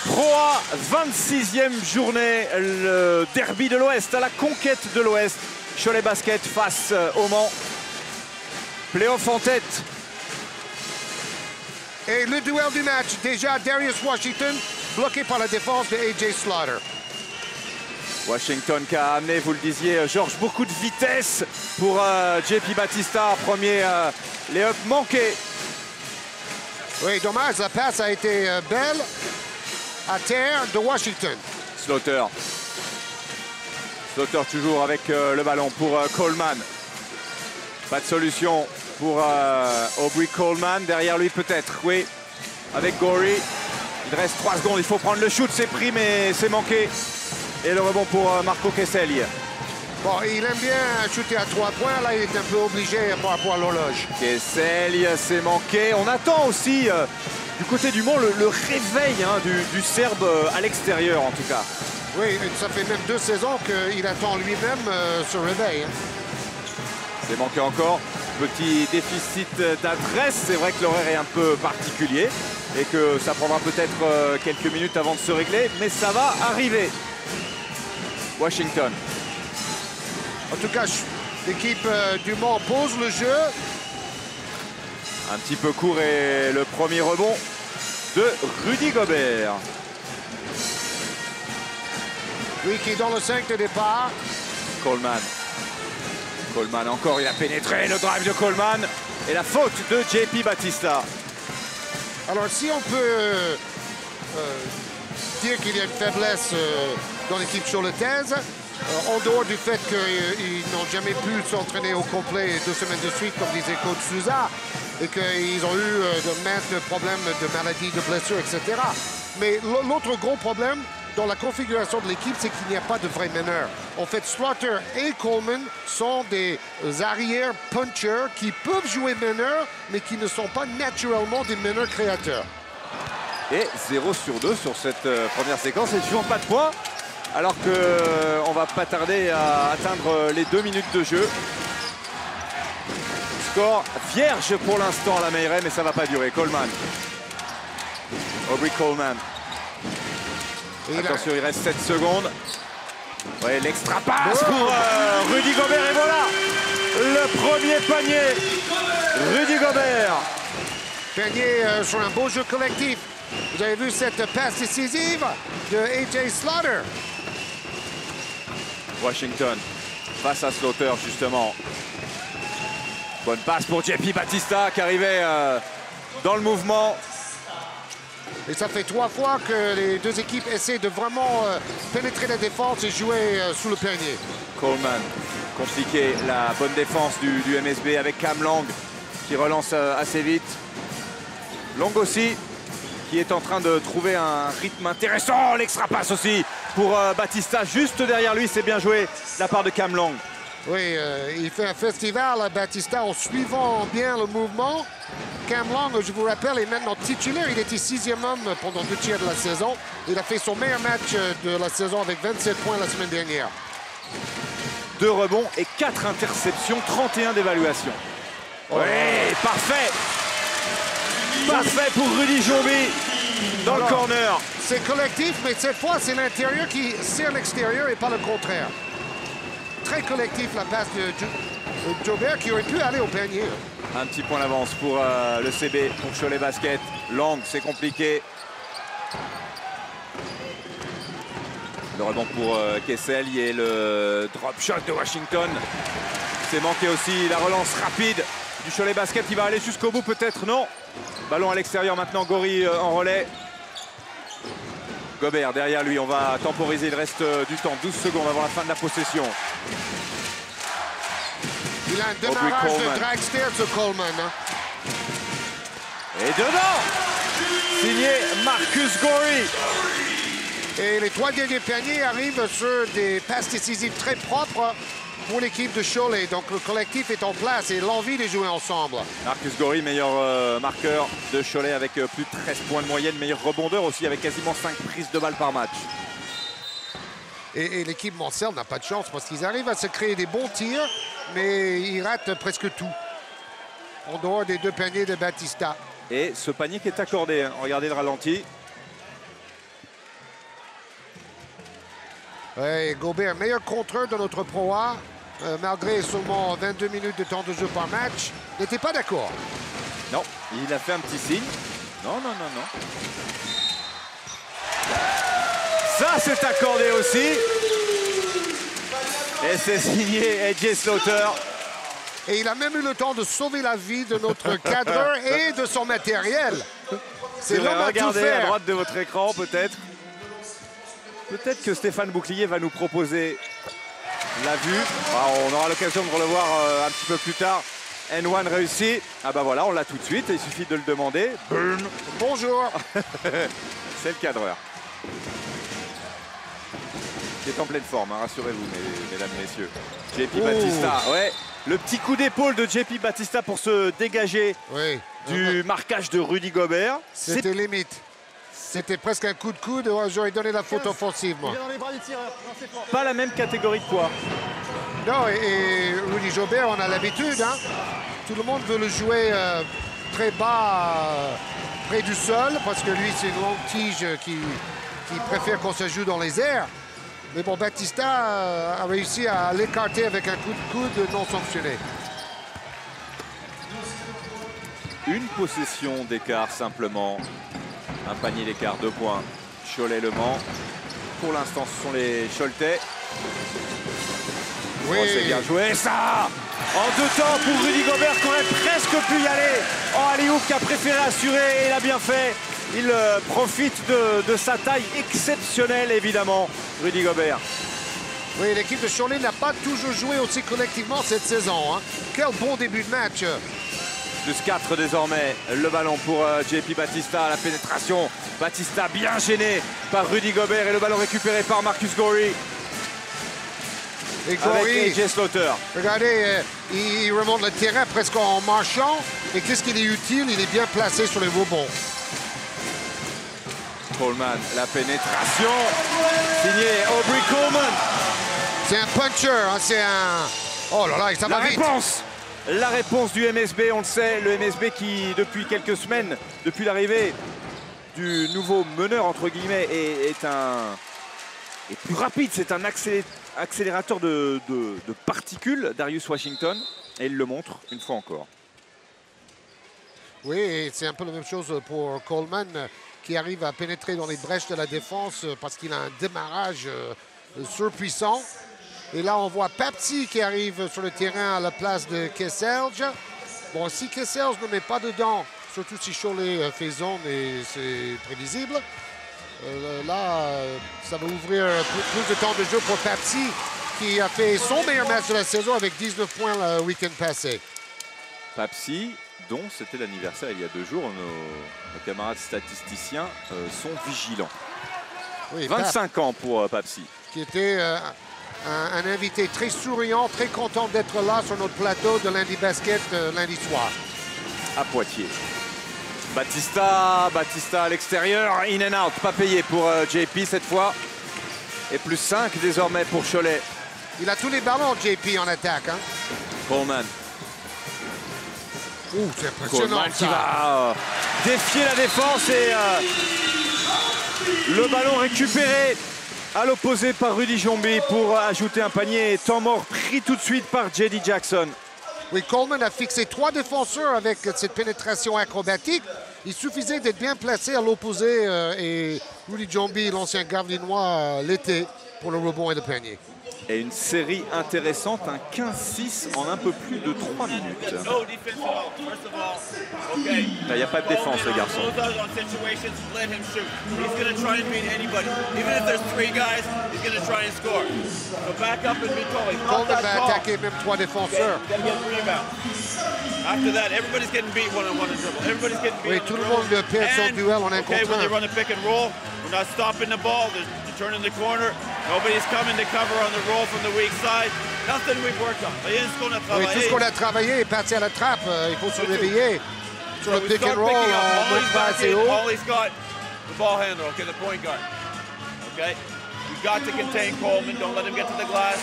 Proa, 26e journée, le derby de l'Ouest, à la conquête de l'Ouest. Cholet Basket face au Mans. Playoff en tête. Et le duel du match, déjà Darius Washington, bloqué par la défense de AJ Slaughter. Washington qui a amené, vous le disiez, Georges, beaucoup de vitesse pour JP Batista. Premier lay-up manqué. Oui, dommage, la passe a été belle à terre de Washington. Slaughter. Slaughter toujours avec le ballon pour Coleman. Pas de solution pour Aubrey Coleman. Derrière lui peut-être, oui, avec Gorey. Il reste 3 secondes, il faut prendre le shoot. C'est pris mais c'est manqué. Et le rebond pour Marco Kessel. Bon, il aime bien shooter à 3 points. Là, il est un peu obligé par rapport à l'horloge. Kessel, c'est manqué. On attend aussi du côté du Mans le réveil du Serbe à l'extérieur en tout cas. Oui, ça fait même 2 saisons qu'il attend lui-même ce réveil. C'est manqué encore. Petit déficit d'adresse. C'est vrai que l'horaire est un peu particulier et que ça prendra peut-être quelques minutes avant de se régler, mais ça va arriver. Washington. En tout cas, l'équipe du Mans pose le jeu. Un petit peu court et le premier rebond de Rudy Gobert. Lui qui est dans le 5 de départ. Coleman. Coleman encore, il a pénétré le drive de Coleman. Et la faute de JP Batista. Alors si on peut dire qu'il y a une faiblesse dans l'équipe charlottaise, en dehors du fait qu'ils n'ont jamais pu s'entraîner au complet 2 semaines de suite, comme disait coach Souza, et qu'ils ont eu de maintes problèmes de maladies, de blessures, etc. Mais l'autre gros problème dans la configuration de l'équipe, c'est qu'il n'y a pas de vrais meneurs. En fait, Slaughter et Coleman sont des arrières punchers qui peuvent jouer meneurs, mais qui ne sont pas naturellement des meneurs créateurs. Et 0 sur 2 sur cette première séquence et toujours pas de points. Alors qu'on va pas tarder à atteindre les 2 minutes de jeu. Score vierge pour l'instant à la Meilleray, mais ça va pas durer. Coleman. Aubrey Coleman. Attention, il reste 7 secondes. Ouais, l'extra passe pour Rudy Gobert. Et voilà le premier panier. Rudy Gobert. Panier sur un beau jeu collectif. Vous avez vu cette passe décisive de AJ Slaughter. Washington face à Slaughter justement. Bonne passe pour JP Batista qui arrivait dans le mouvement. Et ça fait 3 fois que les deux équipes essaient de vraiment pénétrer la défense et jouer sous le panier. Coleman, compliqué la bonne défense du MSB avec Cam Long qui relance assez vite. Long aussi qui est en train de trouver un rythme intéressant. L'extra passe aussi pour Batista juste derrière lui. C'est bien joué de la part de Cam Long. Oui, il fait un festival à Batista en suivant bien le mouvement. Cam Long, je vous rappelle, est maintenant titulaire. Il était 6e homme pendant 2 tiers de la saison. Il a fait son meilleur match de la saison avec 27 points la semaine dernière. 2 rebonds et 4 interceptions, 31 d'évaluation. Oui, parfait. Parfait pour Rudy Jombi dans le corner. C'est collectif, mais cette fois, c'est l'intérieur qui sert l'extérieur et pas le contraire. Très collectif la passe de Jobert qui aurait pu aller au panier. Un petit point d'avance pour le CB, pour Cholet Basket. Long, c'est compliqué. Le rebond pour Kessel et le drop shot de Washington. C'est manqué aussi la relance rapide du Cholet Basket. Il va aller jusqu'au bout peut-être, non. Ballon à l'extérieur maintenant, Gorey en relais. Gobert derrière lui, on va temporiser, il reste du temps, 12 secondes avant la fin de la possession. Il a un démarrage de dragster sur Coleman. Et dedans, signé Marcus Gorey. Et les 3 derniers paniers arrivent sur des passes décisives très propres pour l'équipe de Cholet. Donc le collectif est en place et l'envie de jouer ensemble. Marcus Gorey, meilleur marqueur de Cholet avec plus de 13 points de moyenne, meilleur rebondeur aussi avec quasiment 5 prises de balles par match. Et l'équipe Mansell n'a pas de chance parce qu'ils arrivent à se créer des bons tirs, mais ils ratent presque tout. En dehors des 2 paniers de Batista. Et ce panier qui est accordé, hein. Regardez le ralenti. Ouais, Gobert, meilleur contreur de notre Pro A, malgré seulement 22 minutes de temps de jeu par match, n'était pas d'accord. Non, il a fait un petit signe. Non, non, non, non. Ça, c'est accordé aussi. Et c'est signé AJ Slaughter. Et il a même eu le temps de sauver la vie de notre cadreur et de son matériel. C'est l'homme à tout Regardez faire. à droite de votre écran, peut-être. Peut-être que Stéphane Bouclier va nous proposer la vue. Ah, on aura l'occasion de le voir un petit peu plus tard. N1 réussi. Ah bah voilà, on l'a tout de suite. Il suffit de le demander. Boum. Bonjour. C'est le cadreur. Qui est en pleine forme, hein, rassurez-vous, mesdames, messieurs. JP Batista, ouais. Le petit coup d'épaule de JP Batista pour se dégager du marquage de Rudy Gobert. C'était limite. C'était presque un coup de coude. J'aurais donné la faute offensive, moi. Il est dans les bras du tireur. Non, c'est fort. Pas la même catégorie de poids. Non, et Rudy Gobert, on a l'habitude. Hein. Tout le monde veut le jouer très bas, près du sol, parce que lui, c'est une longue tige qui préfère qu'on se joue dans les airs. Mais bon, Batista a réussi à l'écarter avec un coup de coude non sanctionné. Une possession d'écart simplement. Un panier d'écart, 2 points. Cholet-Le Mans. Pour l'instant, ce sont les Choletais. Oui. Oh, c'est bien joué, ça! En 2 temps pour Rudy Gobert qui aurait presque pu y aller. Oh, alley-oop qui a préféré assurer et il a bien fait. Il profite de sa taille exceptionnelle, évidemment, Rudy Gobert. Oui, l'équipe de Cholet n'a pas toujours joué aussi collectivement cette saison. Hein. Quel bon début de match. Plus 4 désormais. Le ballon pour JP Batista. La pénétration. Batista bien gêné par Rudy Gobert et le ballon récupéré par Marcus Gorey. Et Gorey, avec AJ Slaughter. Regardez, il remonte le terrain presque en marchant. Et qu'est-ce qu'il est utile? Il est bien placé sur les rebonds. Coleman, la pénétration. Signé Aubrey Coleman. C'est un puncher, hein, c'est un... Oh là là, ça va vite. La réponse du MSB, on le sait, le MSB qui, depuis quelques semaines, depuis l'arrivée du nouveau meneur, entre guillemets, est plus rapide. C'est un accélérateur de particules, Darius Washington, et il le montre une fois encore. Oui, c'est un peu la même chose pour Coleman, qui arrive à pénétrer dans les brèches de la défense parce qu'il a un démarrage surpuissant. Et là, on voit Papsi qui arrive sur le terrain à la place de Kesselj. Bon, si Kesselj ne met pas dedans, surtout si Cholet fait zone et c'est prévisible, là, ça va ouvrir plus de temps de jeu pour Papsi, qui a fait son meilleur match de la saison avec 19 points le week-end passé. Papsi, dont c'était l'anniversaire il y a 2 jours, nos camarades statisticiens sont vigilants. Oui, 25 ans pour Papsi. Qui était un invité très souriant, très content d'être là sur notre plateau de lundi basket lundi soir. À Poitiers. Batista à l'extérieur, in and out, pas payé pour JP cette fois. Et plus 5 désormais pour Cholet. Il a tous les ballons, JP, en attaque. Hein? Coleman. C'est impressionnant. Coleman qui va défier la défense et le ballon récupéré à l'opposé par Rudy Jombi pour ajouter un panier. Temps mort pris tout de suite par J.D. Jackson. Oui, Coleman a fixé 3 défenseurs avec cette pénétration acrobatique. Il suffisait d'être bien placé à l'opposé et Rudy Jombi, l'ancien Gardinois, l'était pour le rebond et le panier. Et une série intéressante, un 15-6 en un peu plus de 3 minutes. Il n'y a pas de défense, les garçons. Coleman va attaquer même 3 défenseurs. Oui, tout le monde perd son duel en un contre un. We're not stopping the ball. They're turning the corner. Nobody's coming to cover on the roll from the weak side. Nothing we've worked on. Oui, tout ce qu'on a travaillé est parti à la trappe. Il faut se réveiller. Sur le pick and roll, on monte pas assez haut. Ollie's got the ball handler, okay, the point guard. Okay? You got to contain Coleman. Don't let him get to the glass.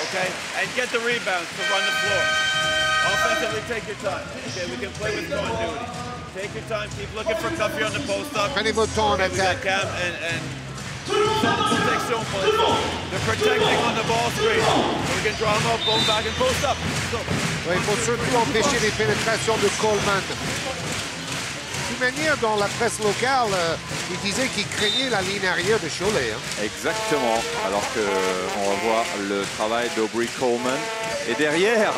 Okay? And get the rebounds to run the floor. Offensively, take your time. Okay, we can play with continuity. Take your time, keep looking for Cuffy on the post-up. Prenez votre temps en attaque. protection pour les forts. They're protecting on the ball screen. So we can draw them up, going back and post up. So. Ouais, il faut surtout empêcher les pénétrations de Coleman. D'une manière, dans la presse locale, il disait qu'il craignait la ligne arrière de Cholet. Hein. Exactement, alors qu'on revoit le travail d'Aubrey Coleman. Et derrière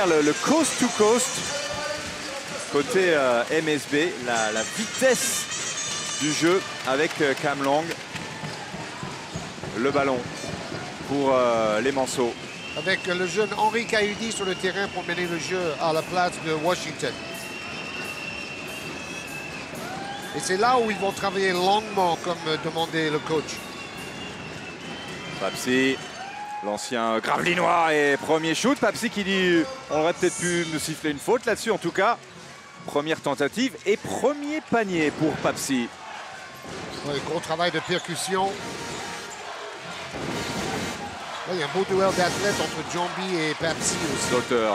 le coast to coast, côté MSB, la vitesse du jeu avec Cam Long. Le ballon pour les Manceaux. Avec le jeune Henri Cahudi sur le terrain pour mener le jeu à la place de Washington. Et c'est là où ils vont travailler longuement, comme demandait le coach. Papsi, l'ancien Gravelinois, et premier shoot. Papsi qui dit on aurait peut-être pu me siffler une faute là-dessus. En tout cas, première tentative et premier panier pour Papsi. Ouais, gros travail de percussion. Là, il y a un beau duel d'athlètes entre Jombi et Papsi aussi. Slaughter,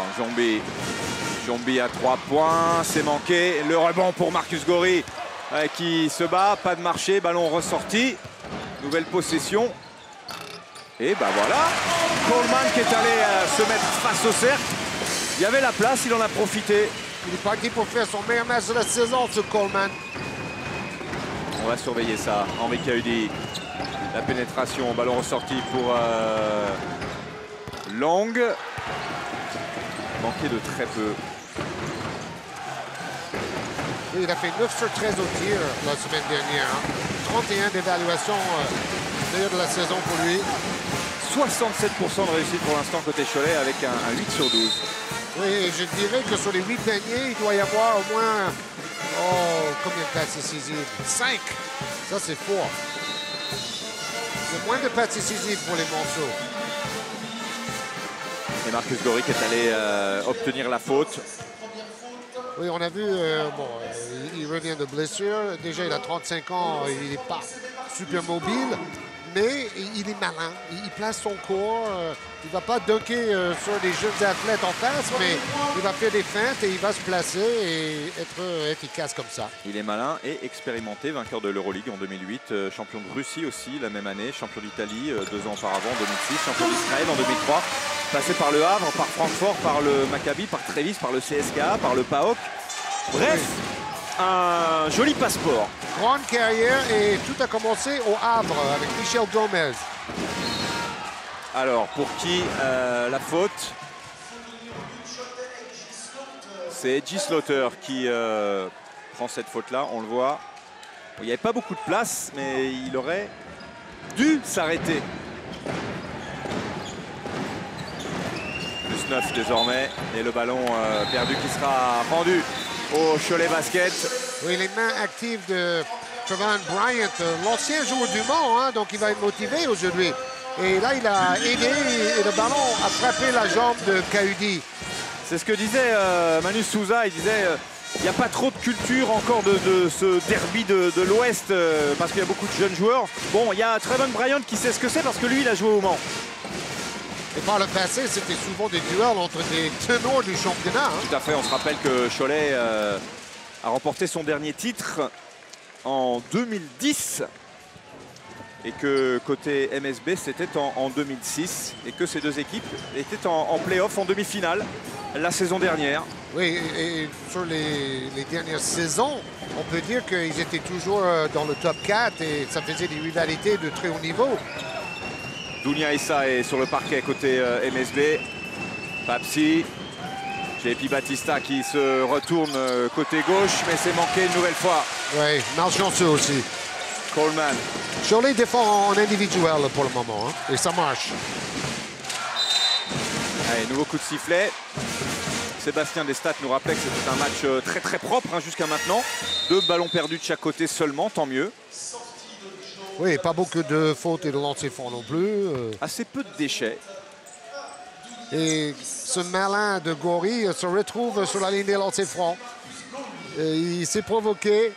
Jombi à 3 points, c'est manqué. Le rebond pour Marcus Gorry qui se bat, pas de marché, ballon ressorti. Nouvelle possession. Et ben voilà, Coleman qui est allé se mettre face au cercle. Il y avait la place, il en a profité. Il est parti pour faire son meilleur match de la saison, ce Coleman. On va surveiller ça. Henri Cahudi. La pénétration, ballon ressorti pour Long. Manqué de très peu. Oui, il a fait 9 sur 13 au tir la semaine dernière. Hein. 31 d'évaluation meilleure de la saison pour lui. 67% de réussite pour l'instant côté Cholet avec un 8 sur 12. Oui, je dirais que sur les 8 paniers, il doit y avoir au moins... Oh, combien de passes décisives? 5. Ça, c'est fort. Il y a moins de passes décisives pour les Monceaux. Et Marcus Gorry qui est allé obtenir la faute. Oui, on a vu, il revient de blessure. Déjà, il a 35 ans, il n'est pas super mobile, mais il est malin. Il place son corps. Il ne va pas dunker sur des jeunes athlètes en face, mais il va faire des feintes et il va se placer et être efficace comme ça. Il est malin et expérimenté, vainqueur de l'Euroleague en 2008, champion de Russie aussi la même année, champion d'Italie 2 ans auparavant, en 2006, champion d'Israël en 2003. Passé par le Havre, par Francfort, par le Maccabi, par Trévis, par le CSKA, par le PAOK. Bref, un joli passeport. Grande carrière et tout a commencé au Havre avec Michel Gomez. Alors, pour qui la faute? C'est Edgy Slaughter qui prend cette faute-là, on le voit. Il n'y avait pas beaucoup de place, mais il aurait dû s'arrêter. Plus 9 désormais, et le ballon perdu qui sera rendu au Cholet Basket. Oui, les mains actives de Trevon Bryant, l'ancien joueur du Mans, hein, donc il va être motivé aujourd'hui. Et là, il a aidé et le ballon a frappé la jambe de Cahudi. C'est ce que disait Manu Souza. Il disait il n'y a pas trop de culture encore de ce derby de l'Ouest parce qu'il y a beaucoup de jeunes joueurs. Bon, il y a Trevon Bryant qui sait ce que c'est parce que lui, il a joué au Mans. Et par le passé, c'était souvent des duels entre des ténors du championnat. Hein. Tout à fait, on se rappelle que Cholet a remporté son dernier titre en 2010 et que côté MSB, c'était en 2006 et que ces deux équipes étaient en play-off en demi-finale la saison dernière. Oui, et sur les dernières saisons, on peut dire qu'ils étaient toujours dans le top 4 et ça faisait des rivalités de très haut niveau. Dounia Issa est sur le parquet côté MSB. Papsi. JP Batista qui se retourne côté gauche, mais c'est manqué une nouvelle fois. Oui, malchanceux aussi. Coleman. Cholet défend en individuel pour le moment, hein, et ça marche. Allez, nouveau coup de sifflet. Sébastien Destat nous rappelait que c'était un match très très propre hein, jusqu'à maintenant. 2 ballons perdus de chaque côté seulement, tant mieux. Oui, pas beaucoup de fautes et de lancers francs non plus. Assez peu de déchets. Et ce malin de Gorry se retrouve sur la ligne des lancers francs. Il s'est provoqué.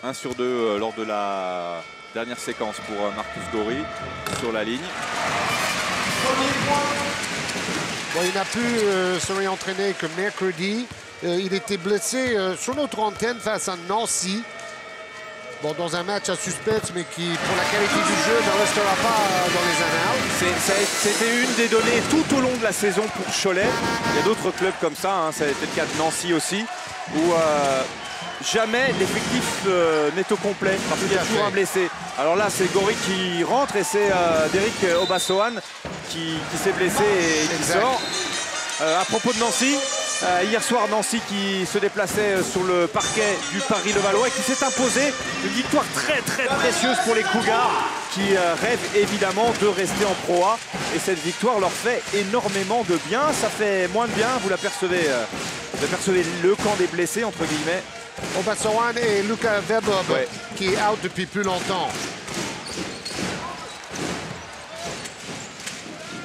1 sur 2 lors de la dernière séquence pour Marcus Gorry sur la ligne. Bon, il n'a pu se réentraîner que mercredi. Il était blessé sur notre antenne face à Nancy. Bon, dans un match à suspense, mais qui, pour la qualité du jeu, ne restera pas dans les annales. C'était une des données tout au long de la saison pour Cholet. Il y a d'autres clubs comme ça, hein. Ça a été le cas de Nancy aussi, où jamais l'effectif n'est au complet, parce qu'il y a toujours un blessé. Alors là, c'est Gori qui rentre et c'est Derek Obasohan qui s'est blessé et qui sort. À propos de Nancy, hier soir, Nancy qui se déplaçait sur le parquet du Paris-Levallois et qui s'est imposé. Une victoire très précieuse pour les Cougars qui rêvent évidemment de rester en Pro A. Et cette victoire leur fait énormément de bien. Ça fait moins de bien, vous l'apercevez. Vous apercevez le camp des blessés, entre guillemets. Obasohan et Luca Weber, qui est out depuis plus longtemps.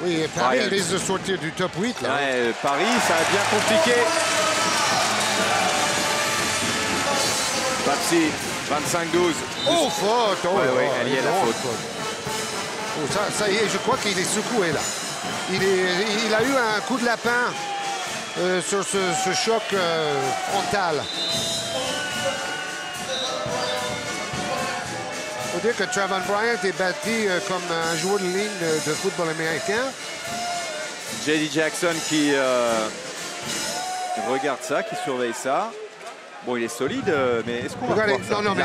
Oui, Paris risque de sortir du top 8. Là. Ouais, Paris, ça a bien compliqué. Papsi, 25-12. Oh, faute! Oh, ouais, elle y est, la faute. Oh, ça y est, je crois qu'il est secoué, là. Il a eu un coup de lapin sur ce choc frontal. Il faut dire que Trevon Bryant est bâti comme un joueur de ligne de football américain. J.D. Jackson qui regarde ça, qui surveille ça. Bon, il est solide, mais est-ce qu'on va voir ça? Non, mais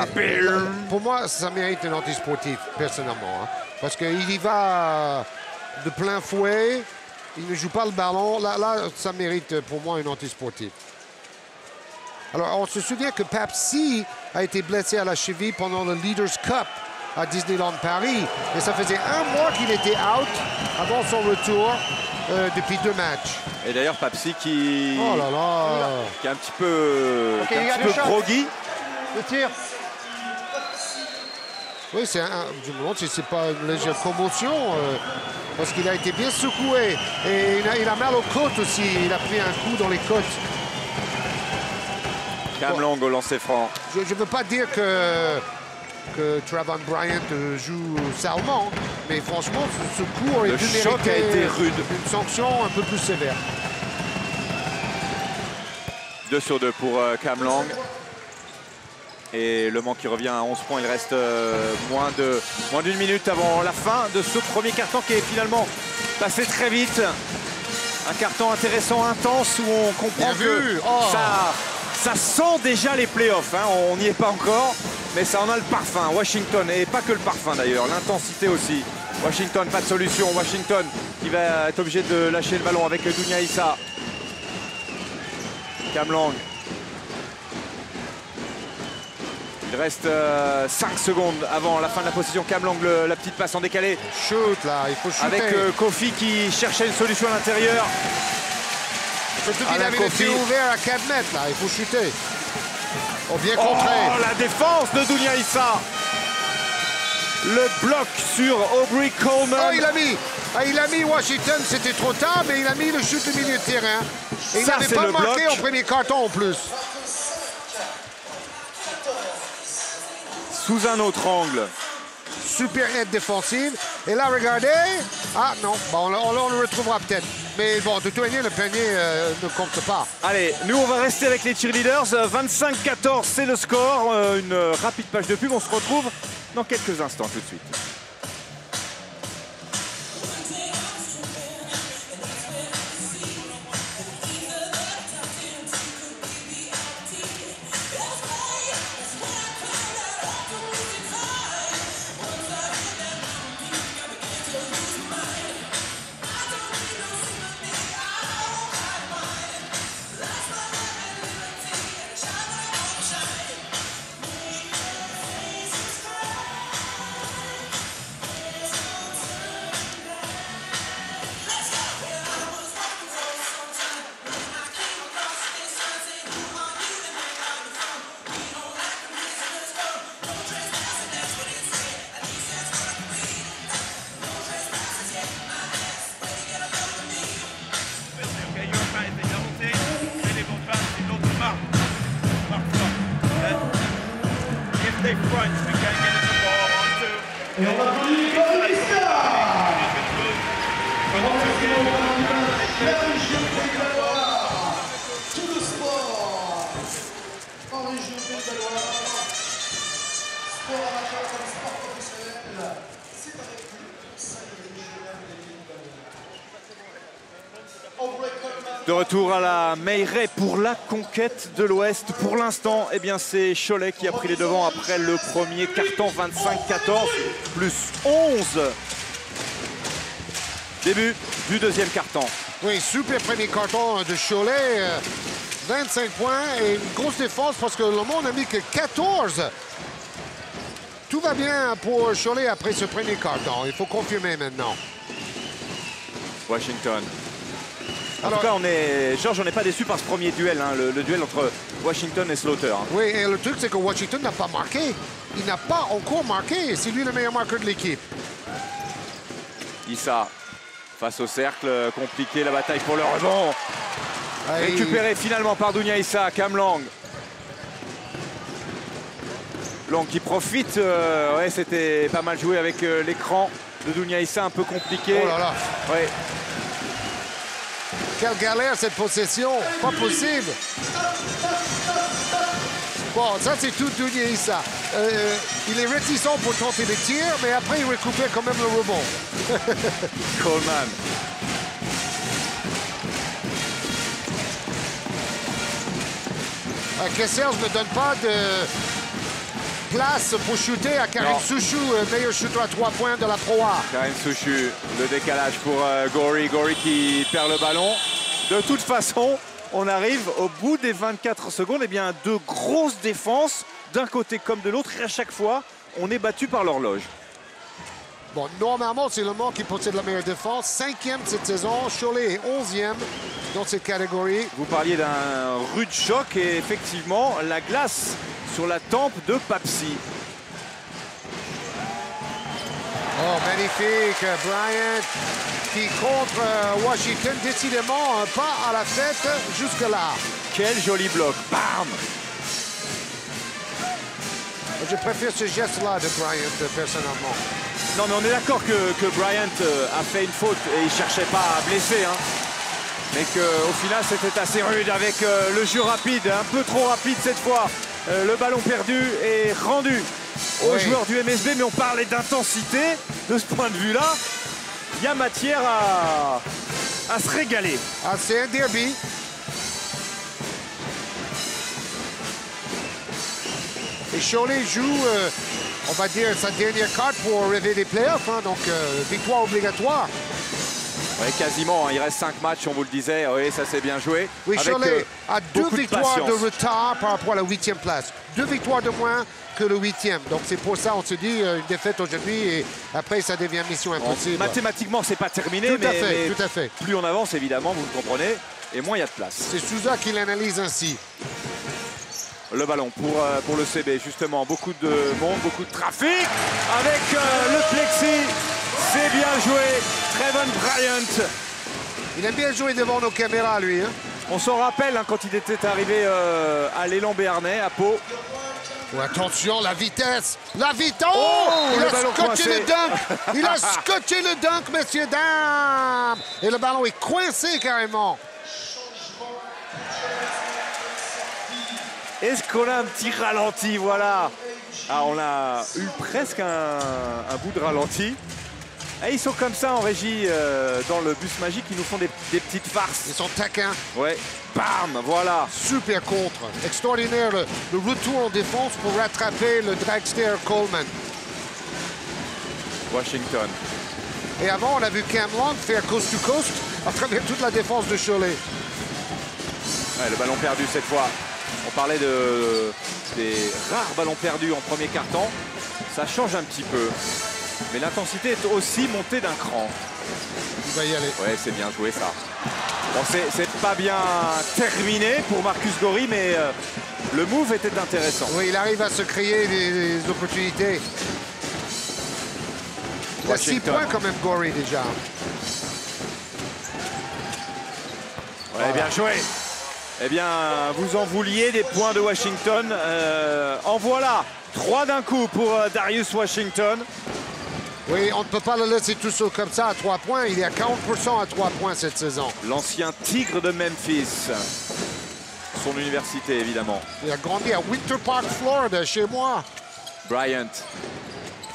pour moi, ça mérite un anti-sportif, personnellement. Hein, parce qu'il y va de plein fouet, il ne joue pas le ballon. Là, ça mérite pour moi un anti-sportif. Alors, on se souvient que Papsi a été blessé à la cheville pendant le Leaders Cup à Disneyland Paris. Et ça faisait un mois qu'il était out avant son retour depuis 2 matchs. Et d'ailleurs, Papsi qui... Oh là là. Qui est un petit peu, groggy. Le tir. Oui, je me demande si c'est pas une légère commotion, parce qu'il a été bien secoué. Et il a mal aux côtes aussi. Il a pris un coup dans les côtes. Cam Long au lancer franc. Je ne veux pas dire que Trevon Bryant joue salement, mais franchement, ce coup aurait Le dû choc mériter a été rude. Une sanction un peu plus sévère. 2 sur 2 pour Cam Long. Et Le Mans qui revient à 11 points. Il reste moins d'une minute avant la fin de ce premier carton qui est finalement passé très vite. Un carton intéressant, intense, où on comprend que ça sent déjà les playoffs. Hein. On n'y est pas encore, mais ça en a le parfum. Washington, et pas que le parfum d'ailleurs, l'intensité aussi. Washington, pas de solution. Washington qui va être obligé de lâcher le ballon avec Dounia Issa. Cam Long. Il reste 5 secondes avant la fin de la possession. Cam Long, la petite passe en décalé. Shoot là, il faut shooter. Avec Kofi qui cherchait une solution à l'intérieur. Surtout qu'il avait les pieds ouverts à 4 mètres là, il faut shooter. On vient contrer. Oh, la défense de Dounia Issa. Le bloc sur Aubrey Coleman. Oh, il a mis Washington, c'était trop tard, mais il a mis le shoot de milieu de terrain. Et il n'avait pas marqué en premier carton en plus. Sous un autre angle. Super aide défensive. Et là, regardez. Ah non, bon, on le retrouvera peut-être. Mais bon, de toute manière, le panier ne compte pas. Allez, nous, on va rester avec les cheerleaders. 25-14, c'est le score. Une rapide page de pub. On se retrouve dans quelques instants, tout de suite. De retour à la Meilleray pour la conquête de l'Ouest. Pour l'instant, eh bien, c'est Cholet qui a pris les devants après le premier carton, 25-14, plus 11. Début du deuxième carton. Oui, super premier carton de Cholet. 25 points et une grosse défense parce que le monde n'a mis que 14. Tout va bien pour Cholet après ce premier carton. Il faut confirmer maintenant. Washington. En tout cas, Georges, on n'est pas déçu par ce premier duel, hein, le duel entre Washington et Slaughter. Hein. Oui, et le truc, c'est que Washington n'a pas marqué. Il n'a pas encore marqué. C'est lui le meilleur marqueur de l'équipe. Issa, face au cercle, compliqué la bataille pour le rebond. Récupéré finalement par Dounia Issa, Cam Long. Long qui profite. Ouais, c'était pas mal joué avec l'écran de Dounia Issa, un peu compliqué. Oh là là. Ouais. Quelle galère cette possession, pas possible. Bon, ça c'est tout Dounia Issa. Il est réticent pour tenter les tirs, mais après il récupère quand même le rebond. Coleman. Kessers ne donne pas de place pour shooter à Karim Souchou, meilleur shooter à 3 points de la Pro A. Karim Souchou, le décalage pour Gori. Gori qui perd le ballon. De toute façon, on arrive au bout des 24 secondes. Eh bien, de grosses défenses d'un côté comme de l'autre. Et à chaque fois, on est battu par l'horloge. Bon, normalement, c'est le Mans qui possède la meilleure défense. 5e cette saison. Cholet est 11e dans cette catégorie. Vous parliez d'un rude choc et effectivement, la glace sur la tempe de Papsi. Oh, magnifique. Bryant qui contre Washington. Décidément, pas à la fête jusque-là. Quel joli bloc. Bam! Je préfère ce geste-là de Bryant, personnellement. Non, mais on est d'accord que Bryant a fait une faute et il ne cherchait pas à blesser. Hein. Mais qu'au final, c'était assez rude avec le jeu rapide, un peu trop rapide cette fois. Le ballon perdu et rendu aux joueurs du MSB. Mais on parlait d'intensité. De ce point de vue-là, il y a matière à se régaler. Ah, c'est un derby. Et Cholet joue, on va dire, sa dernière carte pour rêver des playoffs. Hein, donc, victoire obligatoire. Oui, quasiment. Hein. Il reste 5 matchs, on vous le disait. Oui, ça s'est bien joué. Oui, Cholet a 2 victoires de retard par rapport à la 8e place. 2 victoires de moins que le 8e. Donc, c'est pour ça, on se dit, une défaite aujourd'hui et après, ça devient mission impossible. Mathématiquement, c'est pas terminé. Tout à fait. Plus on avance, évidemment, vous le comprenez, et moins il y a de place. C'est Souza qui l'analyse ainsi. Le ballon pour le CB, justement. Beaucoup de monde, beaucoup de trafic. Avec le plexi. C'est bien joué. Trevon Bryant. Il aime bien jouer devant nos caméras, lui. Hein. On s'en rappelle hein, quand il était arrivé à l'élan béarnais, à Pau. Oh, attention, la vitesse. La vitesse. Oh, il a scotché le dunk. Il a scotché le dunk, messieurs, dames. Et le ballon est coincé carrément. Est-ce qu'on a un petit ralenti? Voilà. Ah, on a eu presque un bout de ralenti. Et ils sont comme ça en régie dans le bus magique. Ils nous font des petites farces. Ils sont taquins. Ouais. Bam, voilà. Super contre. Extraordinaire le retour en défense pour rattraper le dragster Coleman. Washington. Et avant, on a vu Cam Long faire coast to coast à travers toute la défense de Cholet. Ouais, le ballon perdu cette fois. On parlait des rares ballons perdus en premier quart-temps. Ça change un petit peu. Mais l'intensité est aussi montée d'un cran. Il va y aller. Ouais, c'est bien joué ça. Bon, c'est pas bien terminé pour Marcus Gori, mais le move était intéressant. Oui, il arrive à se créer des opportunités. Il a 6 points quand même, Gori, déjà. Ouais, voilà. Bien joué. Eh bien, vous en vouliez des points de Washington. En voilà 3 d'un coup pour Darius Washington. Oui, on ne peut pas le laisser tout seul comme ça à 3 points. Il est à 40% à 3 points cette saison. L'ancien tigre de Memphis. Son université, évidemment. Il a grandi à Winter Park, Florida, chez moi. Bryant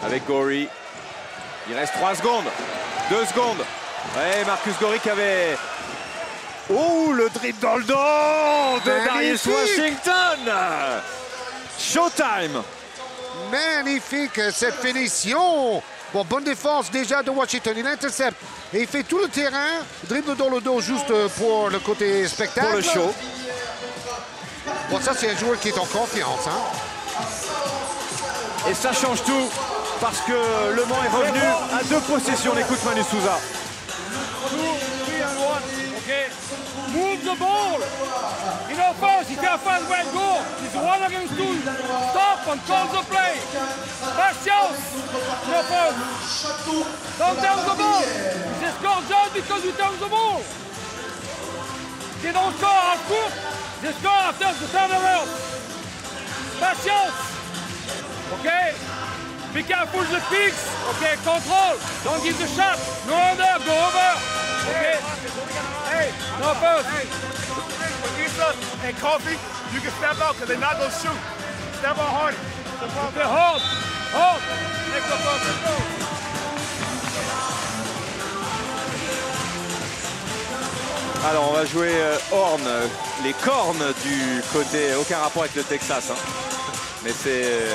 avec Gorry. Il reste 3 secondes. 2 secondes. Ouais, Marcus Gorry qui avait... Oh, le dribble dans le dos de Darius Washington. Showtime. Magnifique cette finition. Bon, bonne défense déjà de Washington. Il intercepte et il fait tout le terrain. Dribble dans le dos juste pour le côté spectacle. Pour le show. Bon, ça, c'est un joueur qui est en confiance. Hein. Et ça change tout parce que Le Mans est revenu à 2 possessions. On écoute Manu Souza. 2, 3 and 1. Okay. Move the ball. In offense, if you have fast way, go. It's 1 against 2. Stop and call the play. Patience. In offense. Don't turn the ball. They score just because you turn the ball. They don't score at court. They score after the turnaround. Patience. Okay. Be careful the kicks. Okay, control. Don't give the shot. No under, go over. Okay. Hey, no first. When Issa and Coffee, you can step out because they're not going to shoot. Step out hard. Okay, hold. Hold. Take the ball. Let's go. Alors on va jouer Horn, les cornes du côté, aucun rapport avec le Texas. Hein. Mais c'est...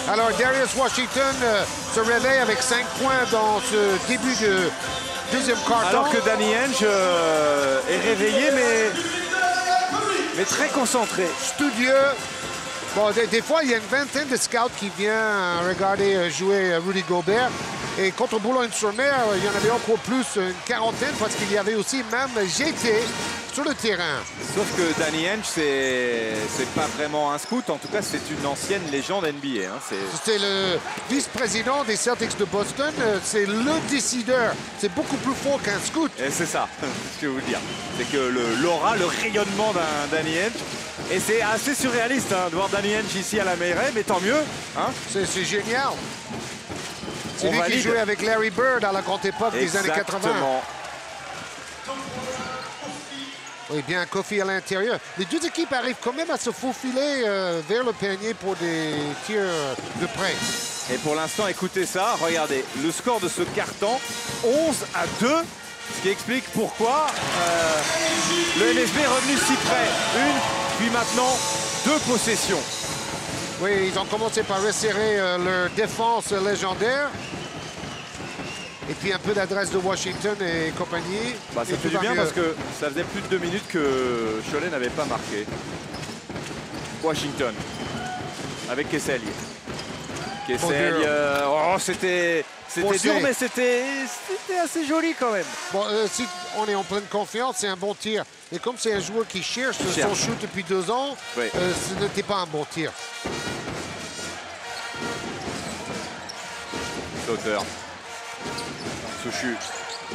Alors, Darius Washington se réveille avec 5 points dans ce début de deuxième quart-temps. Alors que Danny Henge est réveillé, mais très concentré. Studieux. Bon, des fois, il y a une vingtaine de scouts qui viennent regarder jouer Rudy Gobert. Et contre Boulogne-sur-Mer, il y en avait encore plus, une quarantaine, parce qu'il y avait aussi même GT sur le terrain. Sauf que Danny Henge, c'est pas vraiment un scout. En tout cas, c'est une ancienne légende NBA. Hein. C'est le vice-président des Celtics de Boston. C'est le décideur. C'est beaucoup plus fort qu'un scout. Et c'est ça, ce que je veux vous dire. C'est que l'aura, le rayonnement d'un Danny Henge. Et c'est assez surréaliste hein, de voir Danny Henge ici à la mairie, mais tant mieux. Hein. C'est génial. C'est lui qui jouait avec Larry Bird à la grande époque des années 80. Oui, bien, Kofi à l'intérieur. Les deux équipes arrivent quand même à se faufiler vers le panier pour des tirs de près. Et pour l'instant, écoutez ça, regardez, le score de ce quart-temps, 11-2, ce qui explique pourquoi le MSB est revenu si près. Une, puis maintenant, 2 possessions. Oui, ils ont commencé par resserrer leur défense légendaire. Et puis un peu d'adresse de Washington et compagnie. Bah, ça fait du bien parce que ça faisait plus de 2 minutes que Cholet n'avait pas marqué. Washington avec Kessel. Kessel, oh, c'était dur, mais c'était assez joli quand même. Bon, si on est en pleine confiance, c'est un bon tir. Mais comme c'est un joueur qui cherche son shoot depuis 2 ans, oui. Ce n'était pas un bon tir. Sauteur. Souchu.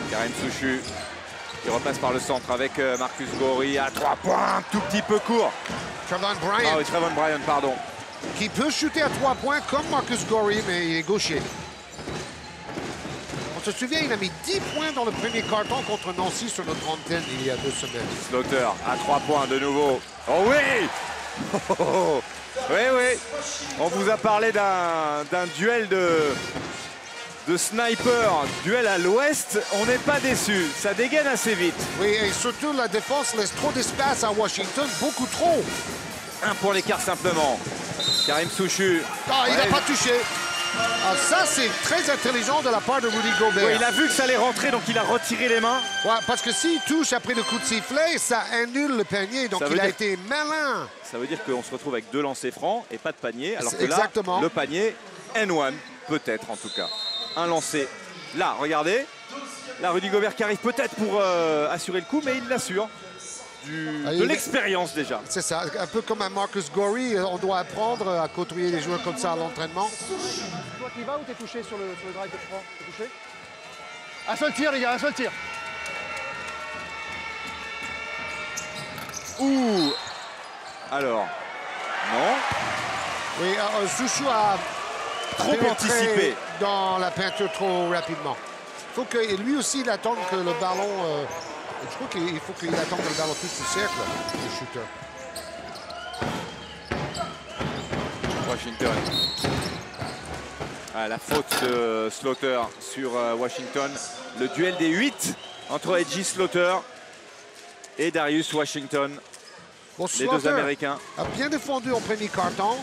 Karim Souchu qui repasse par le centre avec Marcus Gorry à 3 points, un tout petit peu court. Trevon Bryant. Ah oui, Trevon Bryant, pardon. Qui peut shooter à 3 points comme Marcus Gorry, mais il est gaucher. On se souvient, il a mis 10 points dans le premier quart-temps contre Nancy sur notre antenne il y a 2 semaines. Slaughter à 3 points de nouveau. Oh oui. Oui, oui. On vous a parlé d'un duel de sniper, duel à l'ouest. On n'est pas déçu. Ça dégaine assez vite. Oui, et surtout la défense laisse trop d'espace à Washington, beaucoup trop. 1 pour l'écart simplement. Karim Souchu. Ah, il n'a pas touché. Ah, ça, c'est très intelligent de la part de Rudy Gobert. Oui, il a vu que ça allait rentrer, donc il a retiré les mains. Ouais, parce que s'il touche après le coup de sifflet, ça annule le panier. Donc il a été malin. Ça veut dire qu'on se retrouve avec 2 lancers francs et pas de panier. Alors que exactement. Là, le panier, N1, peut-être en tout cas. Un lancer. Là, regardez. Là, Rudy Gobert qui arrive peut-être pour assurer le coup, mais il l'assure. De l'expérience déjà. C'est ça, un peu comme un Marcus Gorry, on doit apprendre à côtoyer des joueurs comme ça à l'entraînement. Toi qui vas ou t'es touché sur le drive de 3? T'es touché? Un seul tir les gars, un seul tir. Ouh. Alors, non. Oui, Souchou a trop anticipé dans la peinture trop rapidement. Il faut que lui aussi il attende que le ballon... je crois qu'il faut qu'il attende que le ballon touche le cercle, le shooter. Washington. Ah, la faute de Slaughter sur Washington. Le duel des 8 entre Edgy Slaughter et Darius Washington. Bon, Les deux Américains. A bien défendu en premier carton,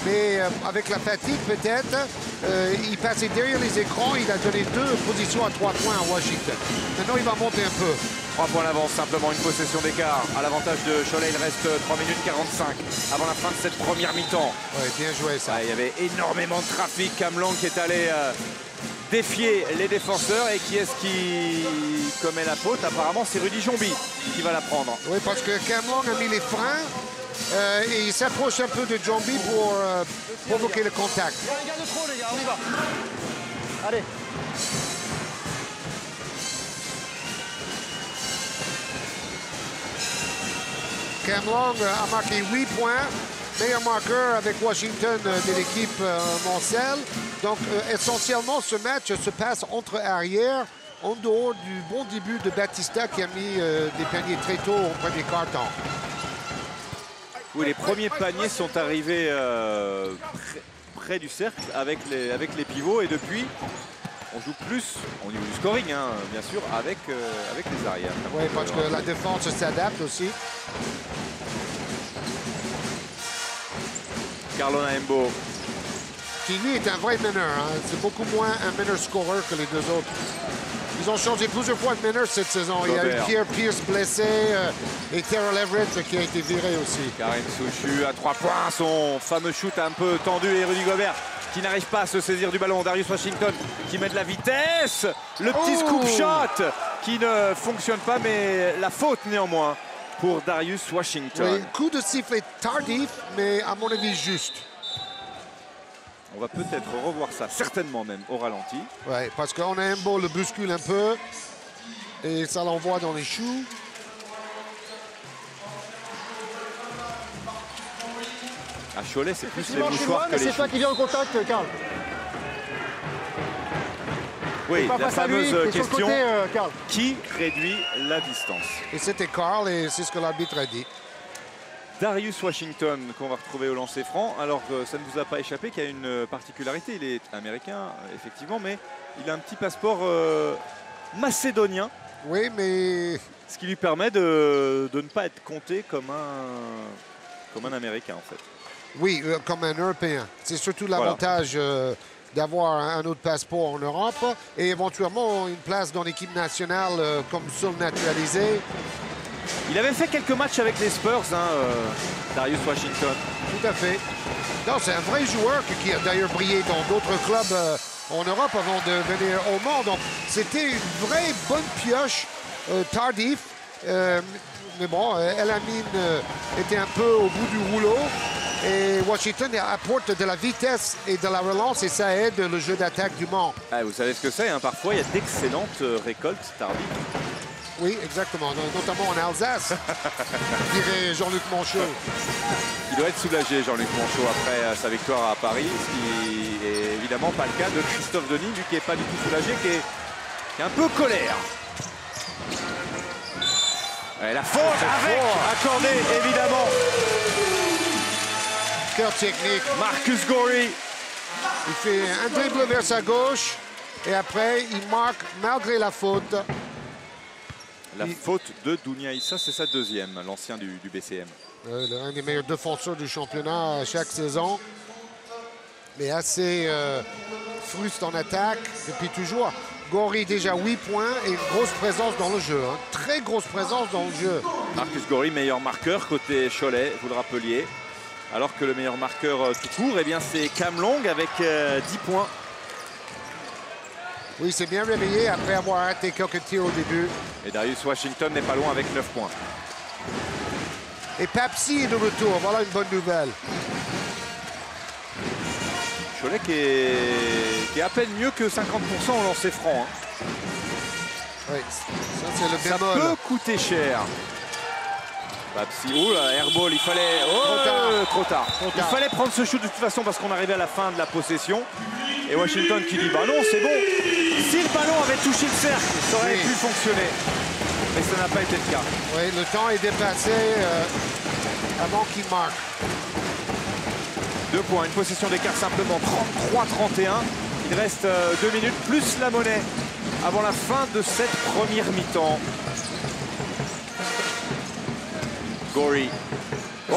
mais avec la fatigue peut-être, il passait derrière les écrans, il a donné 2 positions à 3 points à Washington. Maintenant, il va monter un peu. 3 points d'avance, simplement une possession d'écart. À l'avantage de Cholet, il reste 3 minutes 45 avant la fin de cette première mi-temps. Ouais, bien joué ça. Il y avait énormément de trafic. Cam Long qui est allé défier les défenseurs. Et qui est-ce qui commet la faute? Apparemment, c'est Rudy Jombi qui va la prendre. Oui, parce que Cam Long a mis les freins et il s'approche un peu de Jombi pour provoquer le contact. Il y a un gars de trop, les gars, on y va. Allez. Cam Long a marqué 8 points, meilleur marqueur avec Washington de l'équipe Moncel. Donc, essentiellement, ce match se passe entre arrières, en dehors du bon début de Batista qui a mis des paniers très tôt au premier quart-temps. Oui, les premiers paniers sont arrivés près du cercle avec les pivots. Et depuis, on joue plus au niveau du scoring, hein, bien sûr, avec les arrières. Oui, parce que la défense s'adapte aussi. Carlon Aembo. Qui lui est un vrai meneur. Hein. C'est beaucoup moins un meneur scorer que les deux autres. Ils ont changé plusieurs fois de meneur cette saison. Il y a eu Pierre Pierce blessé et Terrell Everett qui a été viré aussi. Karim Souchu à 3 points. Son fameux shoot un peu tendu et Rudy Gobert qui n'arrive pas à se saisir du ballon. Darius Washington qui met de la vitesse. Le petit scoop shot qui ne fonctionne pas, mais la faute néanmoins pour Darius Washington. Oui, coup de sifflet tardif, mais à mon avis juste. On va peut-être revoir ça, certainement même au ralenti. Oui, parce qu'on a un beau le bouscule un peu et ça l'envoie dans les choux. À Cholet, c'est plus les mouchoirs que les choux. C'est toi qui viens en contact, Karl. Oui, la fameuse question Karl. Qui réduit la distance? Et c'était Karl et c'est ce que l'arbitre a dit. Darius Washington qu'on va retrouver au lancer franc. Alors ça ne vous a pas échappé qu'il y a une particularité. Il est américain, effectivement, mais il a un petit passeport macédonien. Oui, mais... Ce qui lui permet de ne pas être compté comme un Américain, en fait. Oui, comme un Européen. C'est surtout l'avantage d'avoir un autre passeport en Europe et éventuellement une place dans l'équipe nationale comme seul naturalisé. Il avait fait quelques matchs avec les Spurs, hein, Darius Washington. Tout à fait. Non, c'est un vrai joueur qui a d'ailleurs brillé dans d'autres clubs en Europe avant de venir au monde. Donc, c'était une vraie bonne pioche tardif. Mais bon, Elamine était un peu au bout du rouleau. Et Washington apporte de la vitesse et de la relance et ça aide le jeu d'attaque du Mans. Ah, vous savez ce que c'est, hein, parfois il y a d'excellentes récoltes tardives. Oui, exactement, notamment en Alsace, dirait Jean-Luc Monchot. Il doit être soulagé, Jean-Luc Monchot, après sa victoire à Paris, ce qui est évidemment pas le cas de Christophe Denis, lui qui n'est pas du tout soulagé, qui est un peu colère. Et la faute avec accordée, évidemment. Cœur technique. Marcus Gorey. Il fait un dribble vers sa gauche et après il marque malgré la faute. La faute de Dounia Issa, c'est sa deuxième, l'ancien du BCM. Un des meilleurs défenseurs du championnat chaque saison. Mais assez fruste en attaque depuis toujours. Gorey déjà 8 points et une grosse présence dans le jeu. Hein. Très grosse présence dans le jeu. Marcus Gorey, meilleur marqueur côté Cholet, vous le rappeliez. Alors que le meilleur marqueur tout court, eh bien c'est Cam Long avec 10 points. Oui, c'est bien réveillé après avoir raté quelques tirs au début. Et Darius Washington n'est pas loin avec 9 points. Et Papsi est de retour, voilà une bonne nouvelle. Cholet qui est à peine mieux que 50% au lancer franc. Hein. Oui, ça c'est le Ça bémol. peut coûter cher. Papsi, oh là, airball, il fallait... Oh, trop tard. Il fallait prendre ce shoot de toute façon parce qu'on arrivait à la fin de la possession. Et Washington qui dit, bah non, c'est bon. Si le ballon avait touché le cercle, ça aurait pu fonctionner. Mais ça n'a pas été le cas. Oui, le temps est dépassé avant qu'il marque. 2 points, une possession d'écart simplement, 33-31. Il reste 2 minutes plus la monnaie avant la fin de cette première mi-temps. Gorey. Oh,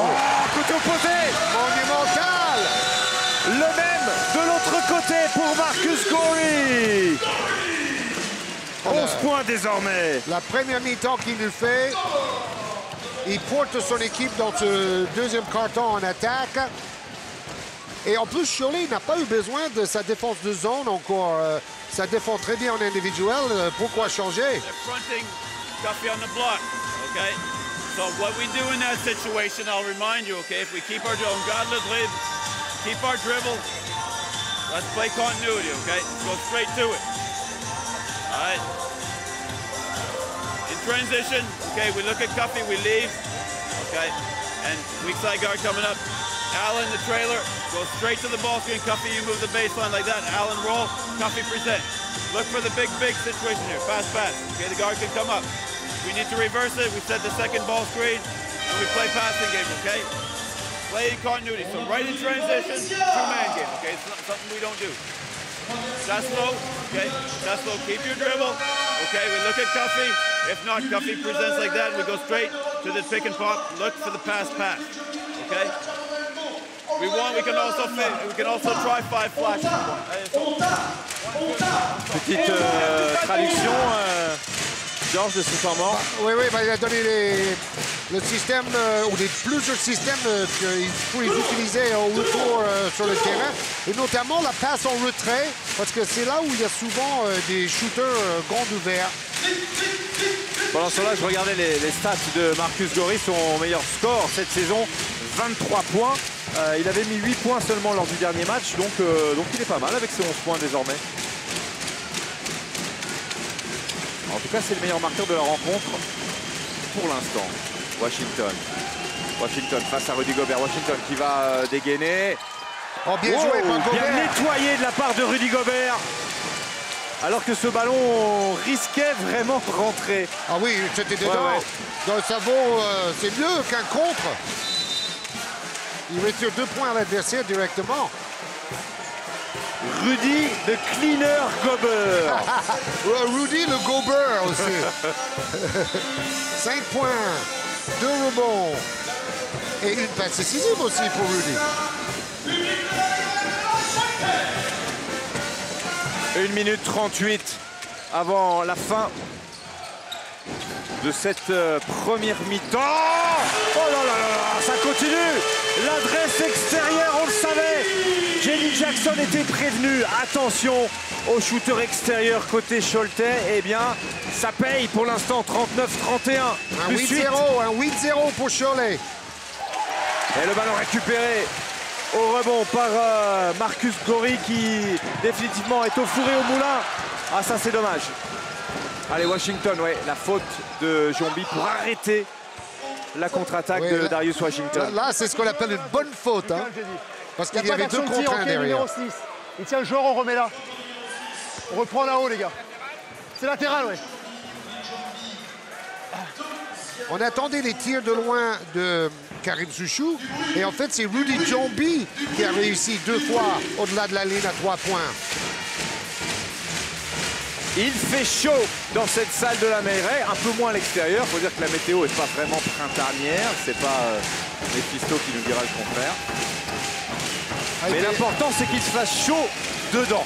côté opposé! Monumental! Le même de l'autre côté pour Marcus Gorey. 11 points désormais. La première mi-temps qu'il nous fait, il porte son équipe dans ce deuxième carton en attaque. Et en plus, Shirley n'a pas eu besoin de sa défense de zone encore. Ça défend très bien en individuel. Pourquoi changer? They're fronting Duffy on the block, okay? So what we do in that situation, I'll remind you, okay? If we keep our keep our dribble, let's play continuity, okay? Let's go straight to it. All right. In transition, okay, we look at Cuffy, we leave, okay? And weak side guard coming up. Allen, the trailer, go straight to the ball screen. Cuffy, you move the baseline like that. Allen, roll. Cuffy, present. Look for the big situation here. Fast. Okay, the guard can come up. We need to reverse it. We set the second ball screen, and we play passing game, okay? Play in continuity. So right in transition, two-man game, okay? It's not something we don't do. Daslow, okay? Daslow, keep your dribble. Okay, we look at Cuffy. If not, Cuffy presents like that. We go straight to the pick and pop. Look for the pass, okay? We can also try 5 flashes. Petite traduction, Georges, de ce temps mort. Oui, il a donné le système, ou plusieurs systèmes qu'il faut les utiliser au retour sur le terrain. Et notamment la passe en retrait, parce que c'est là où il y a souvent des shooters grands ouverts. Pendant ce temps-là, je regardais les stats de Marcus Gorey, son meilleur score cette saison, 23 points. Il avait mis 8 points seulement lors du dernier match, donc il est pas mal avec ses 11 points désormais. En tout cas, c'est le meilleur marqueur de la rencontre pour l'instant. Washington face à Rudy Gobert. Washington qui va dégainer. Oh, bien joué par Gobert. Bien nettoyé de la part de Rudy Gobert. Alors que ce ballon risquait vraiment de rentrer. Ah oui, c'était dedans. Ouais. Donc ça vaut, c'est mieux qu'un contre. Il retire 2 points à l'adversaire directement. Rudy, le cleaner Gobert. Rudy, le Gobert aussi. 5 points, 2 rebonds et une passe décisive aussi pour Rudy. 1 minute 38 avant la fin de cette première mi-temps. Oh là là là, ça continue. L'adresse extérieure, on le savait. Jenny Jackson était prévenu. Attention au shooter extérieur côté Choletais. Eh bien, ça paye pour l'instant 39-31. Un 8-0 pour Cholet. Et le ballon récupéré au rebond par Marcus Gorey qui définitivement est au four et au moulin. Ah, ça c'est dommage. Allez, Washington, ouais, la faute de Jombi pour arrêter la contre-attaque de Darius Washington. Là, c'est ce qu'on appelle une bonne faute. Hein, parce qu'il y avait 2 contre 1 derrière. Il tient le joueur, on remet là. On reprend là-haut, les gars. C'est latéral, ouais. On attendait les tirs de loin de Karim Souchou. Et en fait, c'est Rudy Jombi qui a réussi 2 fois au-delà de la ligne à 3 points. Il fait chaud dans cette salle de la mairie, un peu moins à l'extérieur. Il faut dire que la météo n'est pas vraiment printanière. C'est pas Mephisto qui nous dira le contraire. Mais l'important, c'est qu'il se fasse chaud dedans.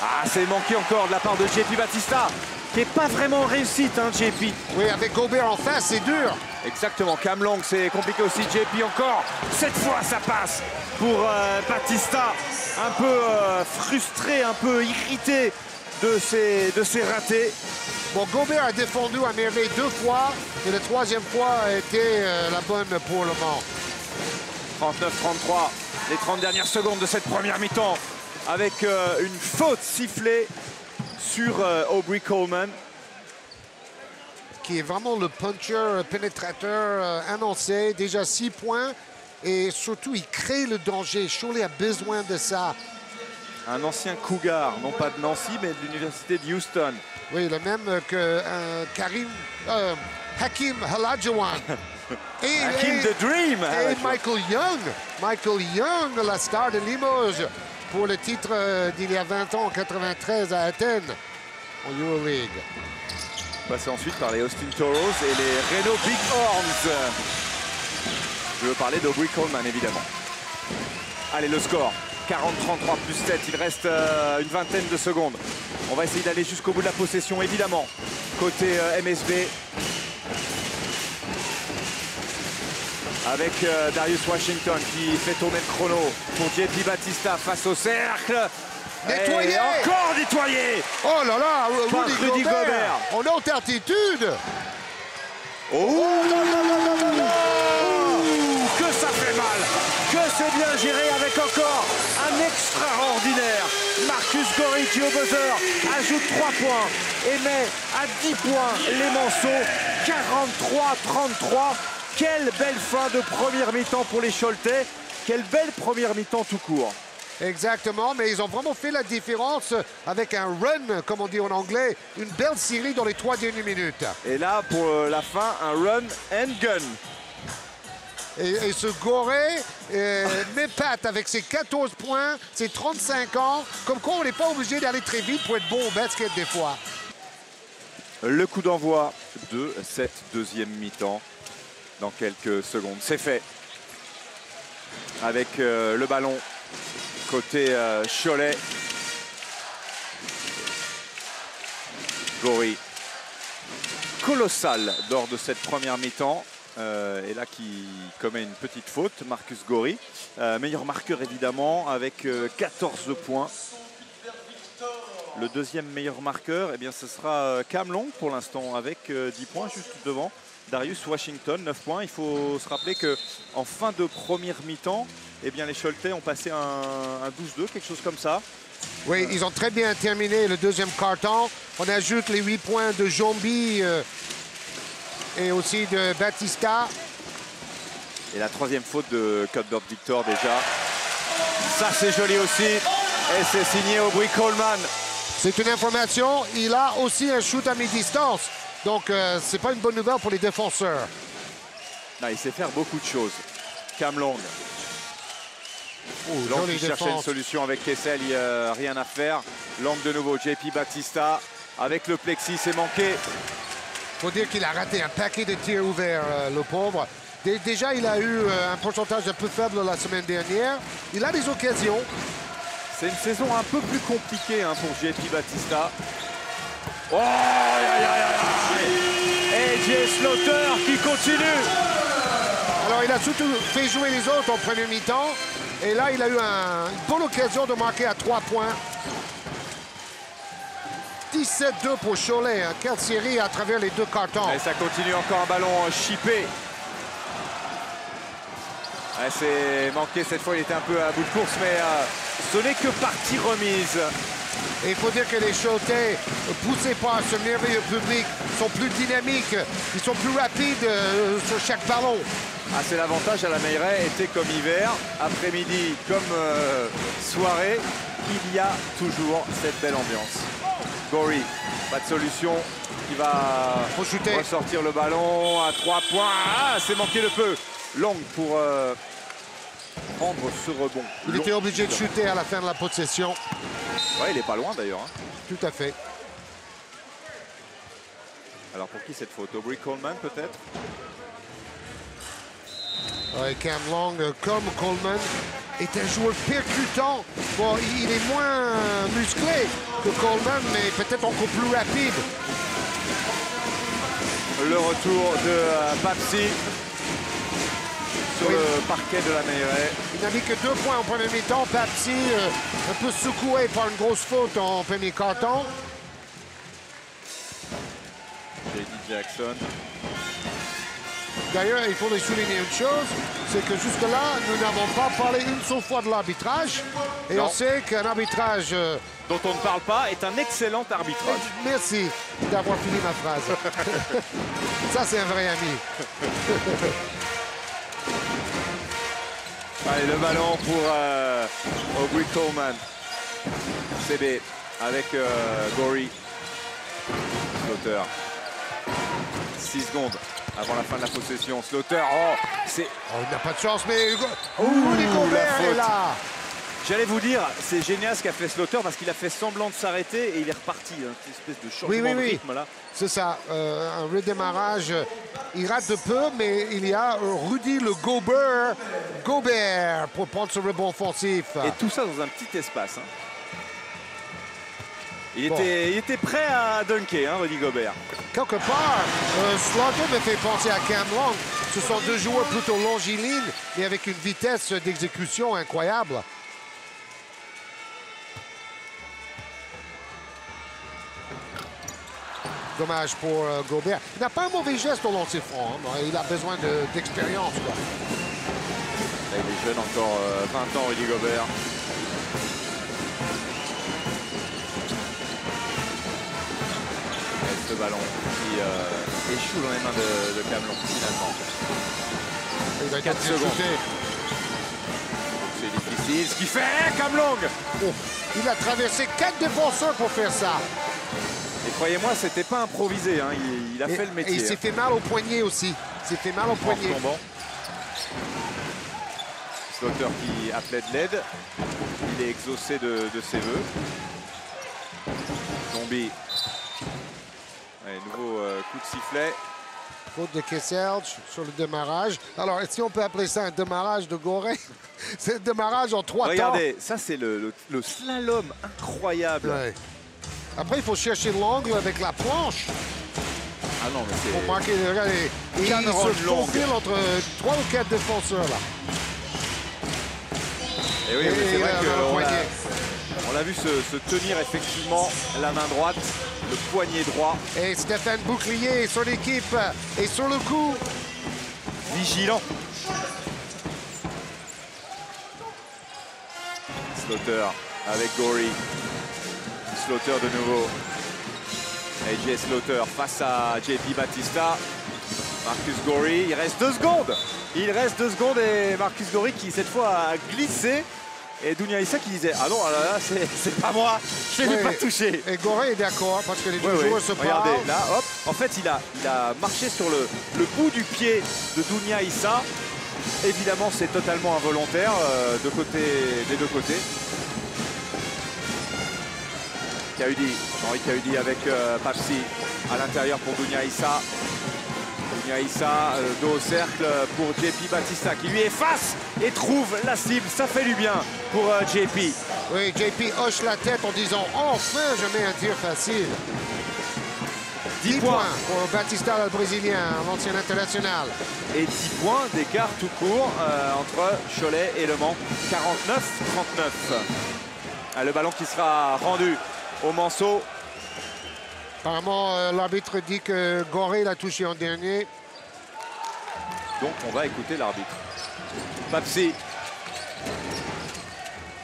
Ah, c'est manqué encore de la part de JP Batista, qui n'est pas vraiment réussite, hein, JP. Oui, avec Gobert en face, c'est dur. Exactement, Cam Long, c'est compliqué aussi. JP encore. Cette fois, ça passe pour Batista. Un peu frustré, un peu irrité de ses ratés. Bon, Gobert a défendu à merveille 2 fois, et la 3e fois a été la bonne pour le moment. 39-33, les 30 dernières secondes de cette première mi-temps, avec une faute sifflée sur Aubrey Coleman. Qui est vraiment le puncher, pénétrateur annoncé, déjà 6 points, et surtout il crée le danger. Cholet a besoin de ça. Un ancien Cougar, non pas de Nancy, mais de l'université de Houston. Oui, le même que Hakeem Olajuwon. Hakeem the Dream. Et Michael Young. Michael Young, la star de Limoges, pour le titre d'il y a 20 ans, en 93 à Athènes, en Euroleague. Passé ensuite par les Austin Toros et les Reno Bighorns. Je veux parler d'Aubrey Coleman, évidemment. Allez, le score. 40-33 plus 7. Il reste une vingtaine de secondes. On va essayer d'aller jusqu'au bout de la possession, évidemment. Côté MSB. Avec Darius Washington qui fait tourner le chrono pour JP Batista face au cercle. Nettoyé! Et encore nettoyé! Oh là là, Par Rudy Gobert. En haute altitude. Oh, Oh, que ça fait mal! Que c'est bien géré avec encore un extraordinaire Marcus Gorry qui au buzzer ajoute 3 points et met à 10 points les Manceaux. 43-33. Quelle belle fin de première mi-temps pour les Choletais. Quelle belle première mi-temps tout court. Exactement, mais ils ont vraiment fait la différence avec un run, comme on dit en anglais, une belle série dans les 3 dernières minutes. Et là, pour la fin, un run and gun. Et ce Goré m'épate avec ses 14 points, ses 35 ans, comme quoi on n'est pas obligé d'aller très vite pour être bon au basket des fois. Le coup d'envoi de cette deuxième mi-temps dans quelques secondes. C'est fait. Avec le ballon côté Cholet. Gorry. Colossal lors de cette première mi-temps. Et là qui commet une petite faute, Marcus Gorry. Meilleur marqueur évidemment avec 14 points. Le deuxième meilleur marqueur, eh bien, ce sera Cam Long pour l'instant avec 10 points juste devant. Darius Washington, 9 points. Il faut se rappeler qu'en fin de première mi-temps, eh bien, les Choletais ont passé un 12-2, quelque chose comme ça. Oui, ils ont très bien terminé le deuxième quart-temps. On ajoute les 8 points de Jombi et aussi de Batista. Et la troisième faute de Cuthbert Victor déjà. Ça, c'est joli aussi. Et c'est signé Aubrey Coleman. C'est une information, il a aussi un shoot à mi-distance. Donc, c'est pas une bonne nouvelle pour les défenseurs. Non, il sait faire beaucoup de choses. Cam Long. Long qui cherchait une solution avec Kessel, il n'y a rien à faire. Long de nouveau, JP Batista avec le plexi, c'est manqué. Il faut dire qu'il a raté un paquet de tirs ouverts, le pauvre. Déjà, il a eu un pourcentage un peu faible la semaine dernière. Il a des occasions. C'est une saison un peu plus compliquée hein, pour JP Batista. Oh, aïe, aïe, aïe. Et Jay Slaughter qui continue. Alors, il a surtout fait jouer les autres en première mi-temps. Et là, il a eu une bonne occasion de marquer à 3 points. 17-2 pour Cholet. Hein. Quelle série à travers les deux cartons. Et ça continue encore un ballon chippé. C'est manqué cette fois, il était un peu à bout de course, mais ce n'est que partie remise. Et il faut dire que les Choletais, poussés par ce merveilleux public, sont plus dynamiques, ils sont plus rapides sur chaque ballon. Ah, c'est l'avantage à la Meilleraye, été comme hiver, après-midi comme soirée, il y a toujours cette belle ambiance. Gorry, pas de solution, il va ressortir le ballon à 3 points. Ah, c'est manqué de peu. Long pour prendre ce rebond. Il était obligé de chuter à la fin de la possession. Ouais, il est pas loin d'ailleurs. Hein. Tout à fait. Alors pour qui cette faute? Aubrey Coleman peut-être? Ouais, Cam Long, comme Coleman, est un joueur percutant. Bon, il est moins musclé que Coleman, mais peut-être encore plus rapide. Le retour de Papsi sur le parquet de la Meilleraye. Il n'a mis que 2 points en premier mi-temps. Papsi un peu secoué par une grosse faute en premier quart-temps. J.D. Jackson. D'ailleurs, il faut les souligner une chose, c'est que jusque-là, nous n'avons pas parlé une seule fois de l'arbitrage. Et on sait qu'un arbitrage... dont on ne parle pas est un excellent arbitrage. Merci d'avoir fini ma phrase. Ça, c'est un vrai ami. Allez, le ballon pour Aubrey Coleman. CB avec Gorry. Slaughter. 6 secondes. avant la fin de la possession. Slaughter, oh, c'est... Oh, il n'a pas de chance, mais... la Rudy Gobert faute. est là. J'allais vous dire, c'est génial ce qu'a fait Slaughter parce qu'il a fait semblant de s'arrêter et il est reparti. Hein, une espèce de changement de rythme là. C'est ça, un redémarrage. Il rate de peu, mais il y a Rudy le Gobert pour prendre ce rebond offensif. Et tout ça dans un petit espace. Hein. Il était prêt à dunker, hein, Rudy Gobert. Quelque part, Slaughter me fait penser à Cam Long. Ce sont deux joueurs plutôt longilines, mais avec une vitesse d'exécution incroyable. Dommage pour Gobert. Il n'a pas un mauvais geste au lancer franc. Hein. Il a besoin d'expérience. Il est jeune encore, 20 ans, Rudy Gobert. Et ce ballon qui échoue dans les mains de Cam Long, finalement. Il va 4 secondes. C'est difficile. Ce qu'il fait, Cam Long. Oh, il a traversé 4 défenseurs pour faire ça. Et croyez-moi, c'était pas improvisé. Hein. Il a fait le métier. Et il s'est fait mal au poignet aussi. Il s'est fait mal au poignet. Slaughter qui appelait de l'aide. Il est exaucé de ses voeux. Zombie. Allez, nouveau coup de sifflet. Faute de Kessel sur le démarrage. Alors, est-ce qu'on peut appeler ça un démarrage de Gorée? C'est un démarrage en 3 temps. Regardez, ça c'est le slalom incroyable. Ouais. Après, il faut chercher l'angle avec la planche. Ah non, mais c'est... Pour marquer, regardez, il se faufile entre 3 ou 4 défenseurs, là. Et oui, mais c'est vrai qu'on l'a vu se tenir effectivement la main droite, le poignet droit. Et Stéphane Bouclier sur l'équipe et sur le coup. Vigilant. Slaughter avec Gorey. Slaughter de nouveau. AJ Slaughter face à JP Batista. Marcus Gorey, il reste 2 secondes. Il reste 2 secondes et Marcus Gorey qui cette fois a glissé. Et Dounia Issa qui disait ah non, là, c'est pas moi, je ne l'ai pas touché. Et Gorey est d'accord parce que les deux joueurs se parlent. Regardez, là, hop, en fait il a marché sur le bout du pied de Dounia Issa. Évidemment c'est totalement involontaire des deux côtés. Kaudi, Henri Kaudi avec Papsi à l'intérieur pour Dounia Issa. Dounia Issa, dos au cercle pour JP Batista qui lui efface et trouve la cible. Ça fait du bien pour JP. Oui, JP hoche la tête en disant enfin je mets un tir facile. 10 points pour Batista, le Brésilien, l'ancien international. Et 10 points d'écart tout court entre Cholet et Le Mans. 49-39. Ah, le ballon qui sera rendu au Manceau. Apparemment, l'arbitre dit que Gorey l'a touché en dernier. Donc, on va écouter l'arbitre. Papsi.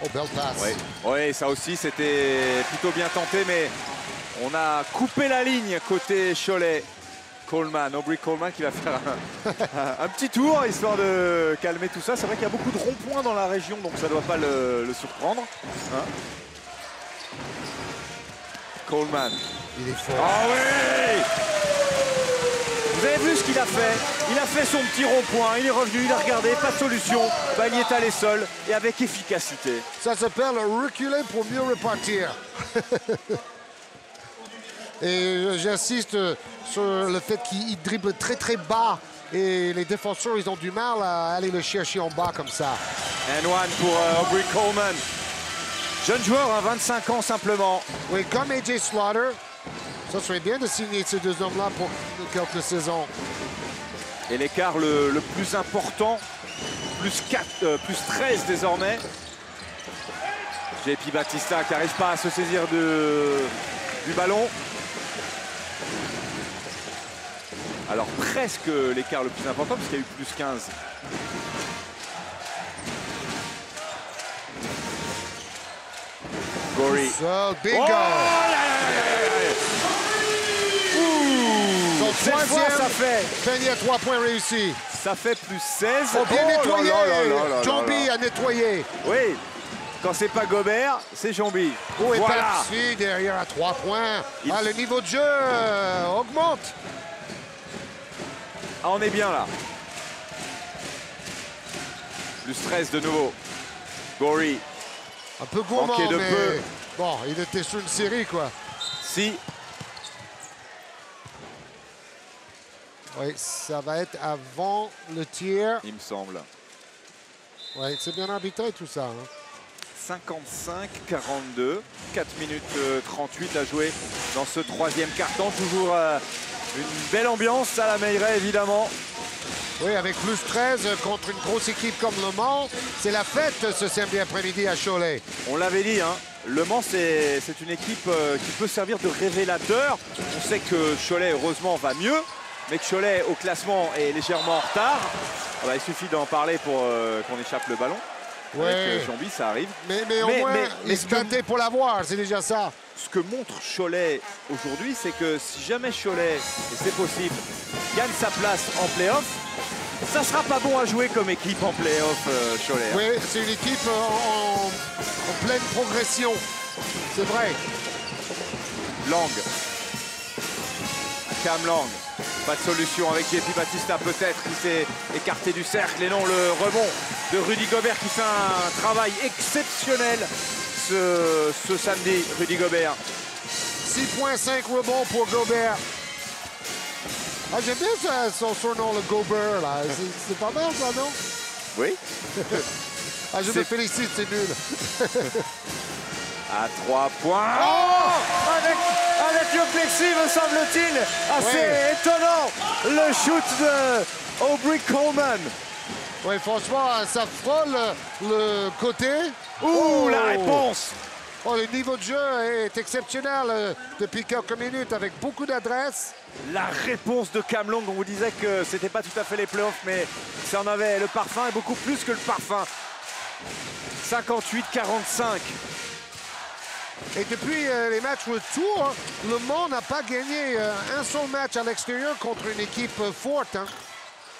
Oh, belle passe. Oui, ouais, ça aussi, c'était plutôt bien tenté, mais on a coupé la ligne côté Cholet. Coleman, Aubrey Coleman qui va faire un petit tour, histoire de calmer tout ça. C'est vrai qu'il y a beaucoup de ronds-points dans la région, donc ça ne doit pas le surprendre. Hein? Coleman. Il est fort. Ah oui! Vous avez vu ce qu'il a fait? Il a fait son petit rond-point, il est revenu, il a regardé, pas de solution. Bah, il est allé seul et avec efficacité. Ça s'appelle reculer pour mieux repartir. Et j'insiste sur le fait qu'il dribble très très bas et les défenseurs ils ont du mal à aller le chercher en bas comme ça. And one pour Aubrey Coleman. Jeune joueur, à 25 ans simplement. Oui, comme AJ Slaughter. Ça serait bien de signer ces deux hommes-là pour quelques saisons. Et l'écart le plus important, plus 13 désormais. JP Batista qui n'arrive pas à se saisir du ballon. Alors presque l'écart le plus important puisqu'il y a eu plus 15. Gorey. Bingo! Cette fois, ça fait. Peigney à 3 points réussis. Ça fait plus 16. Faut bien nettoyer. Jambi a nettoyé. Oui. Quand c'est pas Gobert, c'est Jambi. Oh, et voilà. Papsi derrière à 3 points. Ah, le niveau de jeu augmente. Ah, on est bien là. Plus 13 de nouveau. Gorey. Un peu gourmand, Manqué de mais peu. bon, il était sur une série, quoi. Si. Oui, ça va être avant le tir. Il me semble. Oui, c'est bien arbitré tout ça. Hein. 55-42. 4 minutes 38 à jouer dans ce troisième quart-temps. Toujours une belle ambiance à la Meilleraye, évidemment. Oui, avec plus 13 contre une grosse équipe comme Le Mans. C'est la fête ce samedi après-midi à Cholet. On l'avait dit, hein, Le Mans, c'est une équipe qui peut servir de révélateur. On sait que Cholet, heureusement, va mieux, mais que Cholet, au classement, est légèrement en retard. Ah bah, il suffit d'en parler pour qu'on échappe le ballon. Ouais. Avec Jambi, ça arrive. Mais au moins, il se battait pour l'avoir, c'est déjà ça. Ce que montre Cholet aujourd'hui, c'est que si jamais Cholet, et c'est possible, gagne sa place en play-off, ça sera pas bon à jouer comme équipe en play-off, Cholet. Hein. Oui, c'est une équipe en pleine progression. C'est vrai. Lang. Cam Lang. Pas de solution avec JP Batista peut-être qui s'est écarté du cercle. Et non, le rebond de Rudy Gobert qui fait un travail exceptionnel ce samedi, Rudy Gobert. 6,5 rebonds pour Gobert. Ah, j'aime bien son surnom, le Gobert, là. C'est pas mal, ça, non? Oui. Ah, je me félicite, c'est nul. À 3 points. Oh, avec le plexi, me semble-t-il. Assez étonnant. Le shoot de Aubrey Coleman. Oui, franchement, ça frôle le côté. Ouh, la réponse. Oh, le niveau de jeu est exceptionnel depuis quelques minutes avec beaucoup d'adresse. La réponse de Cam Long, on vous disait que c'était pas tout à fait les playoffs, mais ça en avait le parfum et beaucoup plus que le parfum. 58-45. Et depuis les matchs retour, Le Mans n'a pas gagné un seul match à l'extérieur contre une équipe forte. Hein.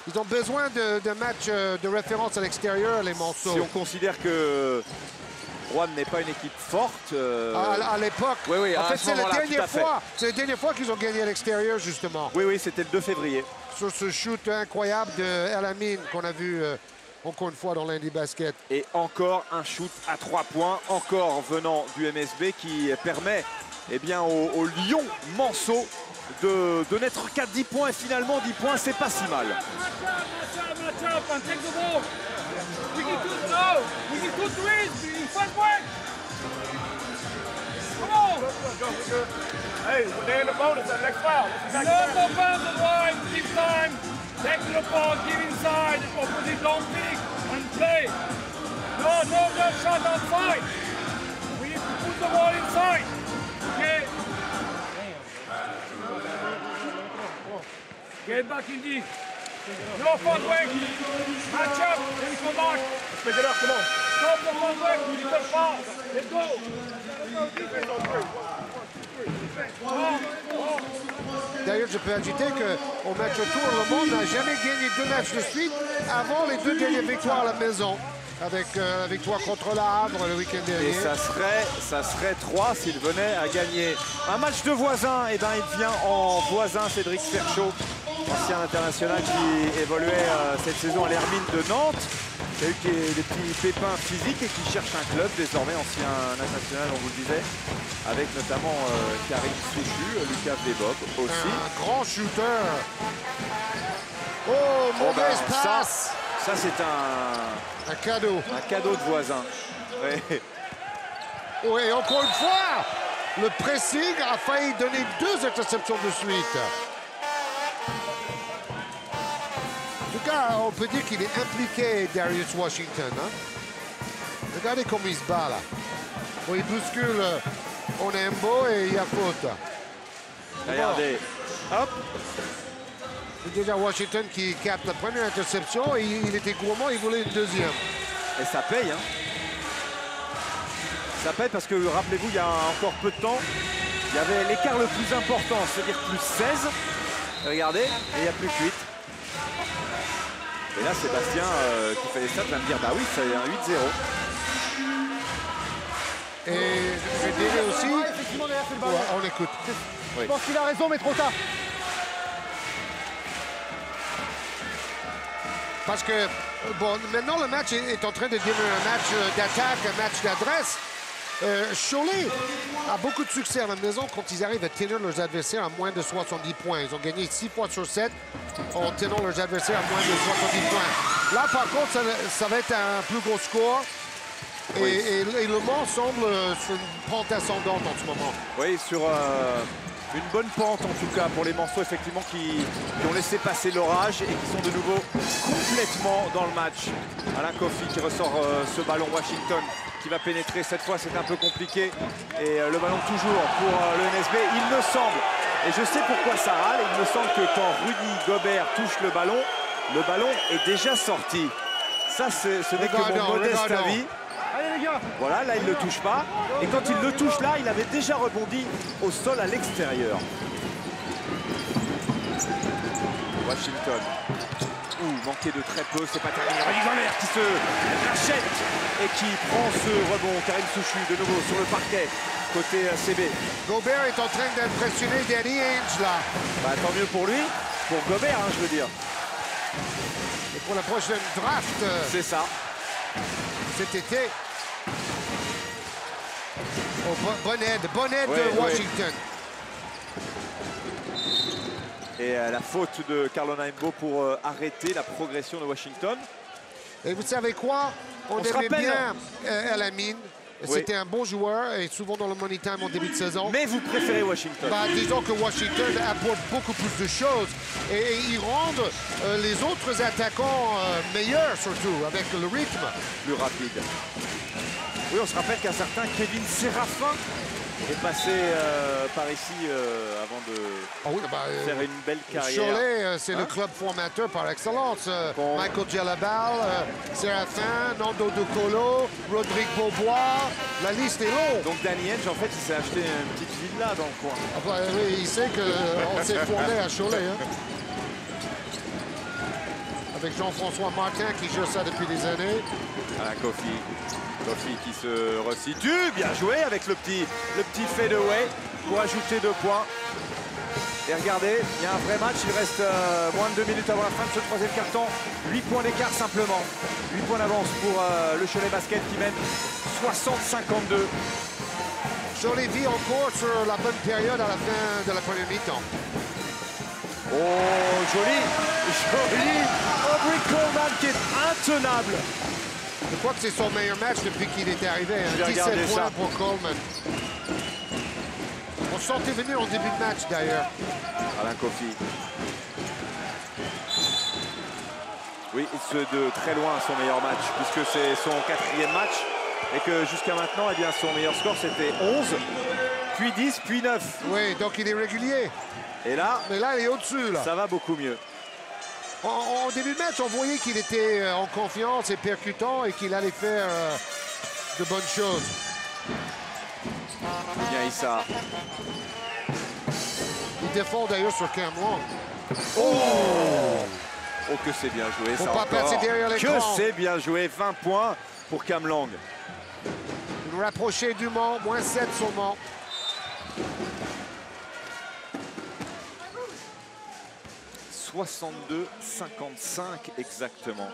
Ils ont besoin de matchs de référence à l'extérieur, les Monceaux. Si on considère que Rouen n'est pas une équipe forte. À l'époque. Oui, oui, en fait, c'est la dernière fois qu'ils ont gagné à l'extérieur, justement. Oui, oui, c'était le 2 février. Sur ce shoot incroyable de El Amin qu'on a vu encore une fois dans l'Indy Basket. Et encore un shoot à 3 points, encore venant du MSB qui permet bien, au Lyon Manceau de n'être qu'à 10 points. Et finalement, 10 points, c'est pas si mal. Hey, they're in the bonus, that next foul. No more bounds at line, keep time. Take the ball, give inside, opposite don't pick, and play. No shot outside. We need to put the ball inside. Okay? Get back in deep. No fun work. Match up, then come back. Let's pick it up, come on. Stop the fun work, we need the foul. Let's go. Defense on three. D'ailleurs, je peux ajouter qu'au match retour, Le Mans n'a jamais gagné 2 matchs de suite avant les 2 dernières victoires à la maison, avec la victoire contre Le Havre le week-end dernier. Et ça serait 3 s'il venait à gagner un match de voisin. Et bien, il vient en voisin Cédric Ferchaud, ancien international qui évoluait cette saison à l'Hermine de Nantes. Il y a eu des petits pépins physiques et qui cherche un club désormais, ancien national, on vous le disait, avec notamment Karim Souchu, Lucas Vebob aussi. Un grand shooter. Oh, mauvaise passe. Ça c'est un cadeau. Un cadeau de voisin. Oui. Oui, encore une fois, le pressing a failli donner 2 interceptions de suite. En tout cas, on peut dire qu'il est impliqué, Darius Washington. Hein? Regardez comme il se bat là. Bon, il bouscule Onembo et il y a faute. Regardez. Hop. C'est déjà Washington qui capte la première interception et il était gourmand, il voulait une deuxième. Et ça paye. Hein. Ça paye parce que, rappelez-vous, il y a encore peu de temps, il y avait l'écart le plus important, c'est-à-dire plus 16. Regardez, et il n'y a plus que 8. Et là, Sébastien, qui fait les stats, va me dire, bah oui, c'est un 8-0. Et je dirais aussi... Ouais, effectivement, derrière, c'est le ballon. On écoute. Je pense qu'il a raison, mais trop tard. Parce que, bon, maintenant, le match est en train de devenir un match d'attaque, un match d'adresse. Cholet a beaucoup de succès à la maison quand ils arrivent à tenir leurs adversaires à moins de 70 points. Ils ont gagné 6 fois sur 7 en tenant leurs adversaires à moins de 70 points. Là, par contre, ça va être un plus gros score. Oui. Et Le Mans semble sur une pente ascendante en ce moment. Oui, sur une bonne pente en tout cas pour les Manceaux effectivement qui ont laissé passer l'orage et qui sont de nouveau complètement dans le match. Alain Coffey qui ressort ce ballon. Washington qui va pénétrer. Cette fois, c'est un peu compliqué. Et le ballon toujours pour le NSB. Il me semble, et je sais pourquoi ça râle, il me semble que quand Rudy Gobert touche le ballon est déjà sorti. Ça, ce n'est que mon modeste avis. Allez les gars. Voilà, là, il ne le touche pas. Et quand il le touche là, il avait déjà rebondi au sol à l'extérieur. Washington. Manqué de très peu, c'est pas terminé. Rudy Gobert qui se rachète et qui prend ce rebond. Karim Souchu de nouveau sur le parquet, côté CB. Gobert est en train d'impressionner Danny Ainge, là. Bah, tant mieux pour lui, pour Gobert, hein, je veux dire. Et pour la prochaine draft, C'est ça. cet été. Oh, bonne aide Ouais, de Washington. Et la faute de Carlon Aimbo pour arrêter la progression de Washington. Et vous savez quoi? On se aimait rappelle, bien Elamine. C'était un bon joueur et souvent dans le money time en début de saison. Mais vous préférez Washington? Bah, disons que Washington apporte beaucoup plus de choses et ils rendent les autres attaquants meilleurs, surtout avec le rythme. Plus rapide. Oui, on se rappelle qu'un certain Kevin Séraphin est passé par ici avant de faire une belle carrière. Cholet, c'est le club formateur par excellence. Michael Djellabal, Séraphin, Nando De Colo, Rodrigue Beaubois, la liste est longue. Donc Danny Ainge, en fait, il s'est acheté une petite villa dans le coin. Enfin, oui, il sait qu'on s'est formé à Cholet. Hein. Avec Jean-François Martin qui joue ça depuis des années. Alain Coffey. Coffey qui se resitue, bien joué avec le petit fadeaway pour ajouter 2 points. Et regardez, il y a un vrai match, il reste moins de 2 minutes avant la fin de ce troisième quart-temps. 8 points d'écart simplement. 8 points d'avance pour le Cholet Basket qui mène 60-52. Cholet vit encore sur la bonne période à la fin de la première mi-temps. Oh, joli. Aubrey Coleman qui est intenable. Je crois que c'est son meilleur match depuis qu'il est arrivé. Je vais 17 regarder points ça. pour Coleman. On se sentait venir en début de match d'ailleurs. Alain Coffey. Oui, c'est de très loin son meilleur match, puisque c'est son 4e match. Et que jusqu'à maintenant, eh bien, son meilleur score, c'était 11, puis 10, puis 9. Oui, donc il est régulier. Et là, Mais là, il est au-dessus. Là. ça va beaucoup mieux. En début de match, on voyait qu'il était en confiance et percutant et qu'il allait faire de bonnes choses. Bien Issa. Il défend d'ailleurs sur Cam Long. Oh, que c'est bien joué, Faut ça pas encore. passer derrière Que l'écran. c'est bien joué, 20 points pour Cam Lang. Nous rapprocher du Mans, moins 7 sur Mans. « 62-55 exactement.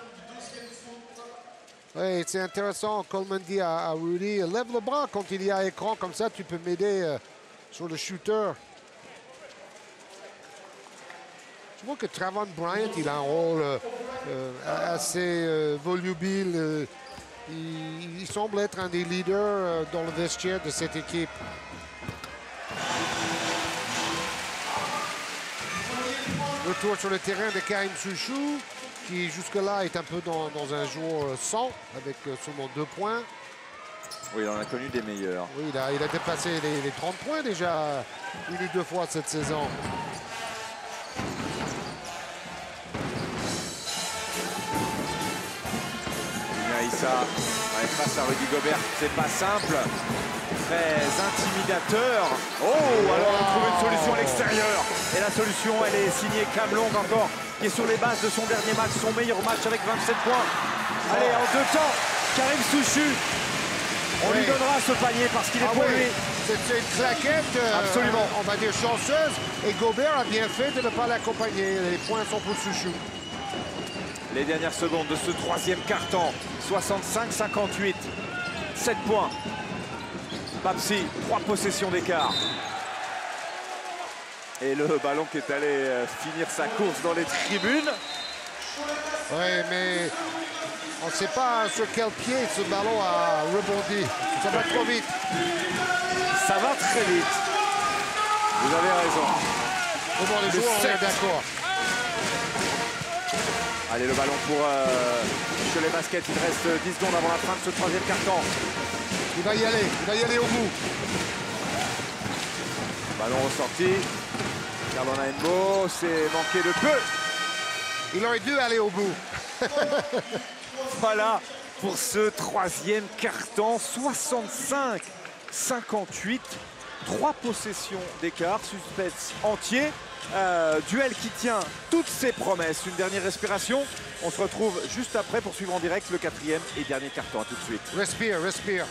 Oui, c'est intéressant. Coleman dit à Rudy, lève le bras quand il y a écran, comme ça tu peux m'aider sur le shooter. Je vois que Trevon Bryant, il a un rôle assez volubile. Il semble être un des leaders dans le vestiaire de cette équipe. Retour sur le terrain de Karim Souchou, qui jusque-là est un peu dans un jour sans, avec seulement 2 points. Oui, il en a connu des meilleurs. Oui, il a dépassé les 30 points déjà une ou 2 fois cette saison. Issa, face à Rudy Gobert, c'est pas simple. Très intimidateur. Oh, alors on trouve une solution à l'extérieur. Et la solution, elle est signée Cam Long encore, qui est sur les bases de son dernier match, son meilleur match avec 27 points. Allez, en 2 temps, Karim Souchu. On lui donnera ce panier parce qu'il est pour lui. C'est une claquette, absolument. On va dire chanceuse. Et Gobert a bien fait de ne pas l'accompagner. Les points sont pour Souchou. les dernières secondes de ce troisième quart-temps. 65-58. 7 points. Papsi, 3 possessions d'écart. Et le ballon qui est allé finir sa course dans les tribunes. Oui, mais on ne sait pas sur quel pied ce ballon a rebondi. Ça va trop vite. Ça va très vite. Vous avez raison. Mais bon, les joueurs, on est d'accord. Allez, le ballon pour Cholet Basket. Il reste 10 secondes avant la fin de ce troisième quart-temps. Il va y aller au bout. Ballon ressorti. Carlon Aembo, c'est manqué de peu. Il aurait dû aller au bout. Voilà pour ce troisième quart-temps. 65-58. 3 possessions d'écart. Suspense entier. Duel qui tient toutes ses promesses. Une dernière respiration. On se retrouve juste après pour suivre en direct le 4e et dernier quart-temps. À tout de suite. Respire, respire.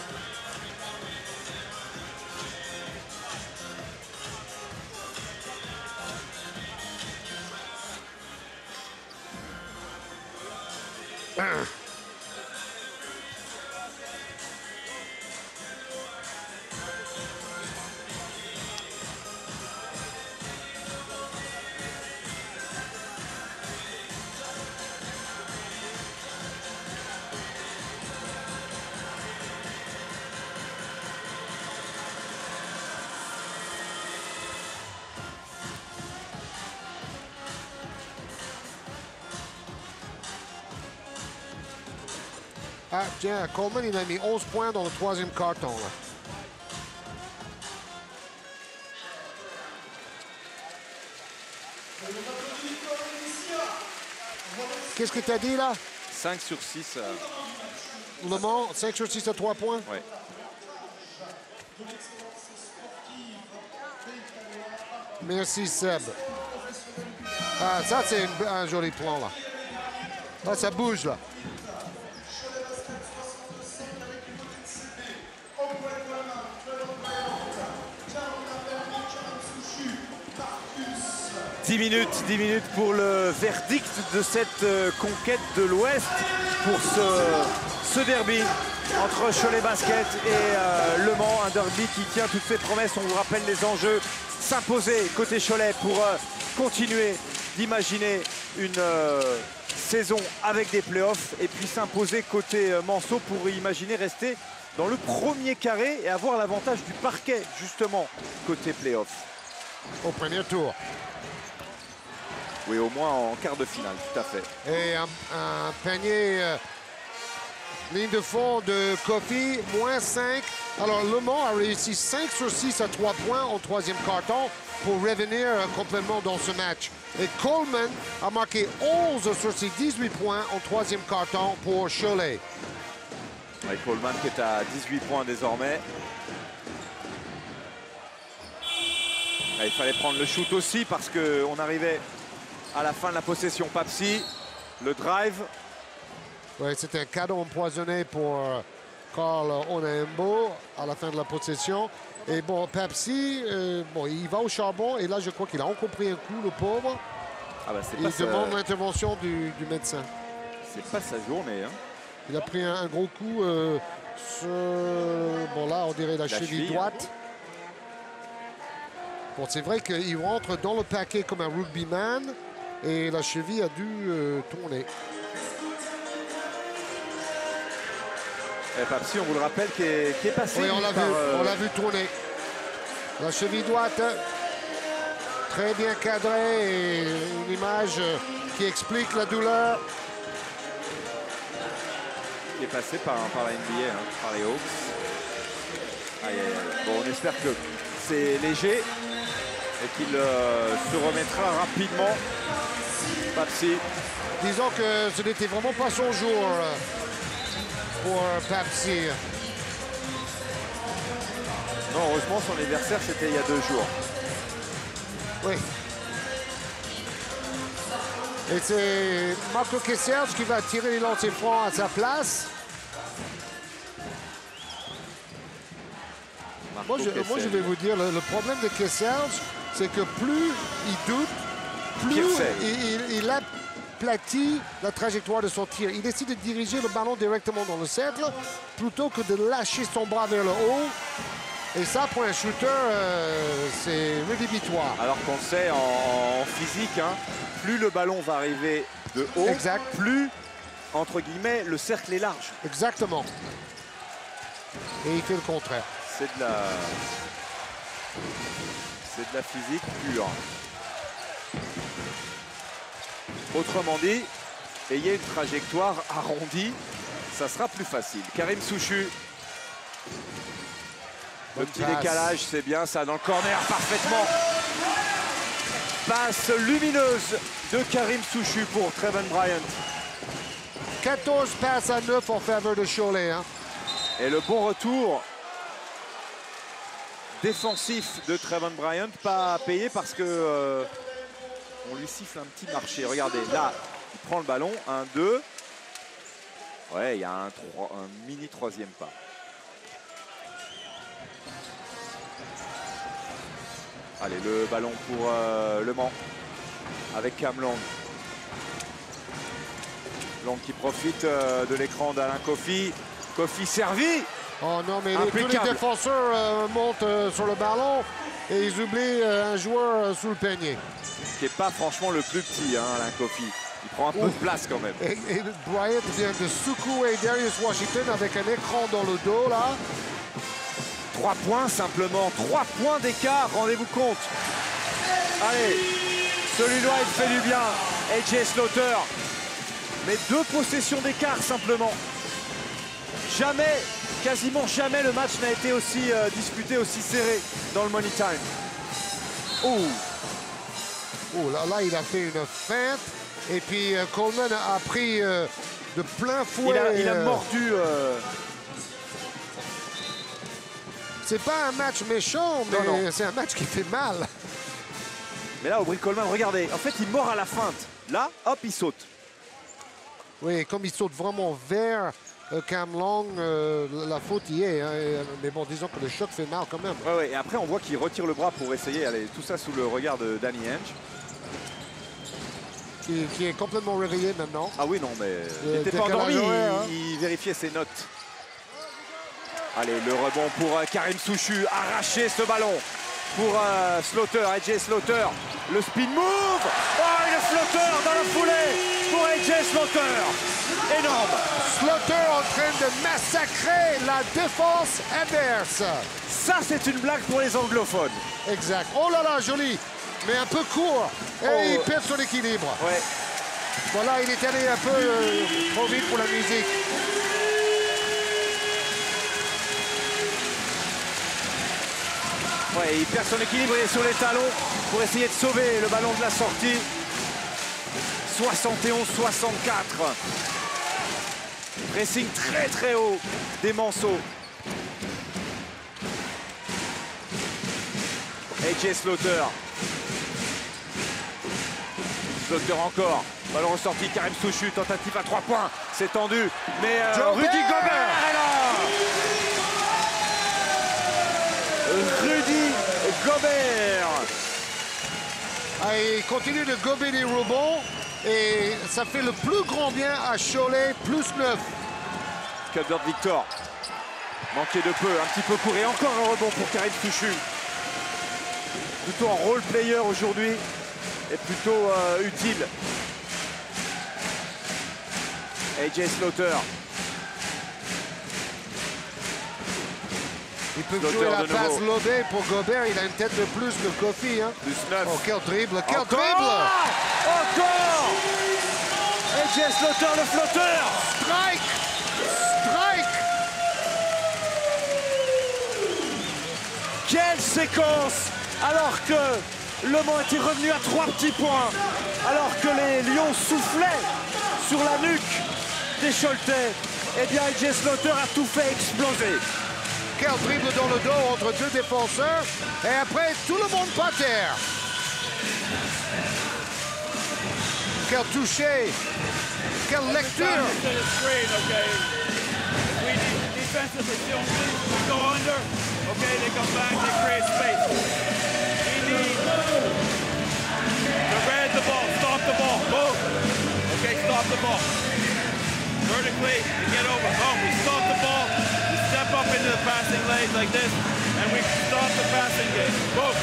Ah, tiens, Coleman, il a mis 11 points dans le troisième quart-temps. Là. Qu'est-ce que tu as dit, là? 5 sur 6. Le Mans, 5 sur 6 à 3 points? Oui. Merci, Seb. Ah, ça, c'est un joli plan, là. Là, ça bouge, là. 10 minutes pour le verdict de cette conquête de l'Ouest, pour ce derby entre Cholet Basket et Le Mans, un derby qui tient toutes ses promesses. On vous rappelle les enjeux: s'imposer côté Cholet pour continuer d'imaginer une saison avec des playoffs, et puis s'imposer côté Manceau pour imaginer rester dans le premier carré et avoir l'avantage du parquet justement côté playoffs. Au premier tour. Oui, au moins en quart de finale, tout à fait. Et un panier ligne de fond de Kofi, moins 5. Alors, Le Mans a réussi 5 sur 6 à 3 points au troisième quart-temps pour revenir complètement dans ce match. Et Coleman a marqué 11 sur ses 18 points au troisième quart-temps pour Cholet. Ouais, Coleman qui est à 18 points désormais. Il fallait prendre le shoot aussi parce qu'on arrivait à la fin de la possession. Papsi, le drive. Oui, c'était un cadeau empoisonné pour Carl Onaembo à la fin de la possession. Et bon, Papsi, bon, il va au charbon et là, je crois qu'il a encore pris un coup, le pauvre. Ah bah, Il demande l'intervention du médecin. C'est pas sa journée. Hein. Il a pris un gros coup sur... Bon, là, on dirait la cheville droite. Bon, c'est vrai qu'il rentre dans le paquet comme un rugbyman et la cheville a dû tourner. Et Papsi, on vous le rappelle, qui est passé. Oui, on l'a vu tourner. La cheville droite, très bien cadrée, et une image qui explique la douleur. Qui est passé par la NBA, hein, par les Hawks. Aïe, aïe, aïe. Bon, on espère que c'est léger et qu'il se remettra rapidement. Papsi. Disons que ce n'était vraiment pas son jour pour Papsi. Non, heureusement, son anniversaire, c'était il y a 2 jours. Oui. Et c'est Marco Kessels qui va tirer les lancers francs à sa place. Moi, je vais vous dire, le problème de Kessels, c'est que plus il doute, plus il a aplati la trajectoire de son tir. Il décide de diriger le ballon directement dans le cercle plutôt que de lâcher son bras vers le haut. Et ça, pour un shooter, c'est rédhibitoire. Alors qu'on sait en physique, hein, plus le ballon va arriver de haut, Exact. plus, entre guillemets, le cercle est large. Exactement. Et il fait le contraire. C'est de la physique pure. Autrement dit, ayez une trajectoire arrondie, ça sera plus facile. Karim Souchu. Le petit passe. décalage, c'est bien ça, dans le corner, parfaitement. Passe lumineuse de Karim Souchu pour Trevon Bryant. 14 passes à 9 en faveur de Cholet. Hein. Et le bon retour défensif de Trevon Bryant, pas payé parce que on lui siffle un petit marché. Regardez, là, il prend le ballon, 1-2. Ouais, il y a un mini troisième pas. Allez, le ballon pour Le Mans avec Cam Long. Long qui profite de l'écran d'Alain Kofi. Kofi servi. Oh non, mais tous les Impeccable. défenseurs montent sur le ballon et ils oublient un joueur sous le panier. Qui n'est pas franchement le plus petit, hein, Alain Kofi. Il prend un peu de place quand même. Et Bryant vient de secouer Darius Washington avec un écran dans le dos, là. 3 points simplement, 3 points d'écart, rendez-vous compte. Allez, celui-là il fait du bien, AJ Slaughter. Mais 2 possessions d'écart simplement. Jamais, quasiment jamais le match n'a été aussi disputé, aussi serré dans le Money Time. Oh, là, il a fait une feinte. Et puis Coleman a pris de plein fouet. Il a mordu. C'est pas un match méchant, mais Non. c'est un match qui fait mal. Mais là, Aubrey Coleman, regardez, en fait, il mord à la feinte. Là, hop, il saute. Oui, comme il saute vraiment vers Cam Long, la faute y est. Hein, mais bon, disons que le choc fait mal quand même. Ouais, et après, on voit qu'il retire le bras pour essayer. Allez, tout ça sous le regard de Danny Ainge. Qui est complètement réveillé maintenant. Ah oui, non, mais il Le n'était pas endormi, décalage horaire, hein. il vérifiait ses notes. Allez, le rebond pour Karim Souchu, arracher ce ballon pour Slaughter, AJ Slaughter. Le spin move, oh, et le flotteur dans la foulée pour AJ Slaughter. Énorme. Slaughter en train de massacrer la défense adverse. Ça, c'est une blague pour les anglophones. Exact. Oh là là, joli, mais un peu court. Et Oh. il perd son équilibre. Ouais. Voilà, il est allé un peu trop vite pour la musique. Ouais, il perd son équilibre, il est sur les talons pour essayer de sauver le ballon de la sortie. 71-64. Pressing très très haut des Manceaux. AJ Slaughter. Slaughter encore. Ballon ressorti, Karim Souchu, tentative à 3 points. C'est tendu, mais Rudy Gobert est là. Rudy Gobert. Ah, il continue de gober des rebonds et ça fait le plus grand bien à Cholet, plus 9. Calvert Victor. Manqué de peu, un petit peu court et encore un rebond pour Karim Souchu. Plutôt en role player aujourd'hui et plutôt utile. AJ Slaughter. Il peut Slaughter jouer la de passe nouveau. lobée pour Gobert. Il a une tête de plus que Kofi. Hein. Plus 9. Oh, quel dribble, quel Encore dribble! Encore AJ Slaughter, le flotteur. Strike! Strike! Quelle séquence! Alors que Le Mans était revenu à 3 petits points. Alors que les Lions soufflaient sur la nuque des Choletais. Eh bien, AJ Slaughter a tout fait exploser. Quel dribble dans le dos entre deux défenseurs. Et après, tout le monde par terre. Quel toucher. Quelle lecture. To the screen, okay? If we defensively don't go under, okay, they come back, they create space. We need to read the ball, stop the ball, move. ball. Vertically, and get over. Boom, we stop the ball, we step up into the passing lanes like this, and we stop the passing game. Boom.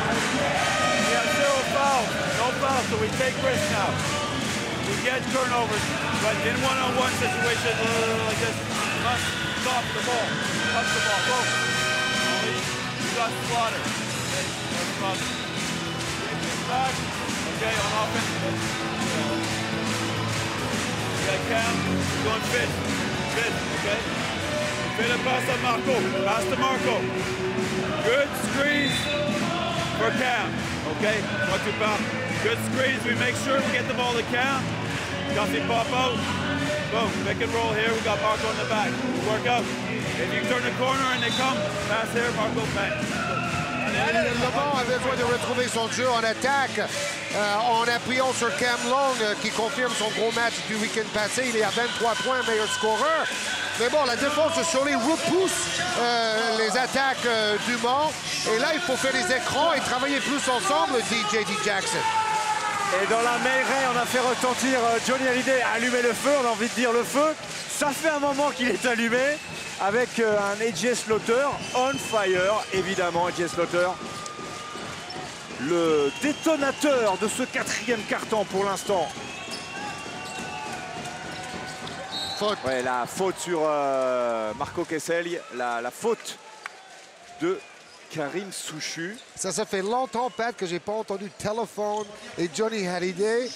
We have 0 fouls, no fouls, so we take risks now. We get turnovers, but in one-on-one situations like this, we must stop the ball, touch the ball, boom. You got Slaughter. Okay, no problem. Back, okay, on offense. We got Cam, going fit, okay? Fit a pass to Marco, pass to Marco. Good screens for Cam, okay? Not too bad. Good screens, we make sure we get the ball to Cam. Duffy pop out, boom, pick and roll here, we got Marco in the back. Work out. If you turn the corner and they come, pass here, Marco, bang. Le Mans a besoin de retrouver son jeu en attaque en appuyant sur Cam Long qui confirme son gros match du week-end passé. Il est à 23 points, meilleur scoreur. Mais bon, la défense de Cholet repousse les attaques du Mans. Et là, il faut faire des écrans et travailler plus ensemble, dit J.D. Jackson. Et dans la mêlée, on a fait retentir Johnny Hallyday, allumer le feu, on a envie de dire le feu. Ça fait un moment qu'il est allumé avec un AJ Slaughter on fire, évidemment, AJ Slaughter. Le détonateur de ce 4e quart-temps pour l'instant. Faute. Ouais, la faute sur Marco Kessel, la faute de Karim Souchu. Ça fait longtemps, Pat, que j'ai pas entendu Téléphone et Johnny Hallyday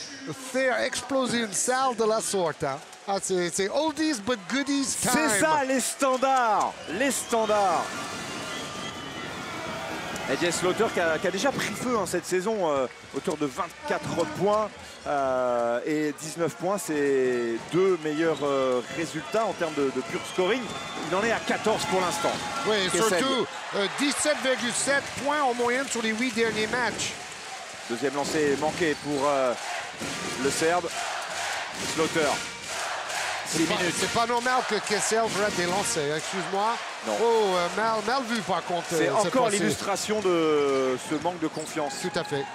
faire exploser une salle de la sorte. Hein. Ah, c'est oldies but goodies time. C'est ça, les standards. Les standards. AJ Slaughter qui a déjà pris feu hein, cette saison, autour de 24 points et 19 points. C'est 2 meilleurs résultats en termes de pur scoring. Il en est à 14 pour l'instant. Oui, et surtout 17,7 points en moyenne sur les 8 derniers matchs. Deuxième lancé manqué pour le Serbe. Slaughter. 6 minutes. C'est pas normal que Kessel rate des lancers, excuse-moi. Non. Oh, mal vu par contre. C'est encore l'illustration de ce manque de confiance. Tout à fait.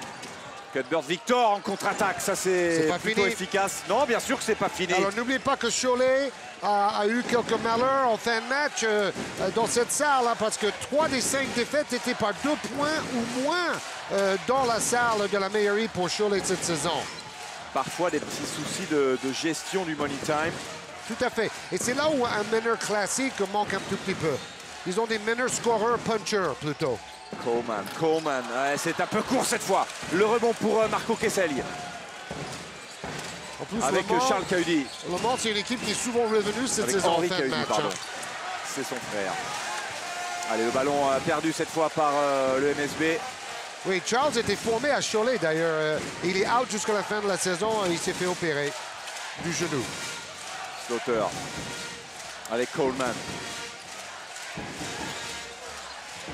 Cuthbert Victor en contre-attaque, ça c'est plutôt fini. efficace. Non, bien sûr que c'est pas fini. Alors n'oubliez pas que Cholet a eu quelques malheurs en fin de match dans cette salle, hein, parce que 3 des 5 défaites étaient par 2 points ou moins dans la salle de la meilleure pour Cholet cette saison. Parfois des petits soucis de gestion du money time. Tout à fait. Et c'est là où un meneur classique manque un tout petit peu. Ils ont des meneurs scoreurs punchers plutôt. Coleman, ouais, c'est un peu court cette fois. Le rebond pour Marco Kessel. En plus, avec Le Mans, Charles Cahudi. Le Mans, c'est une équipe qui est souvent revenue cette Avec saison Henri en fin de Cahudi, match. pardon. C'est son frère. Allez, le ballon perdu cette fois par le MSB. Oui, Charles était formé à Cholet d'ailleurs. Il est out jusqu'à la fin de la saison. Il s'est fait opérer du genou. Slaughter avec Coleman.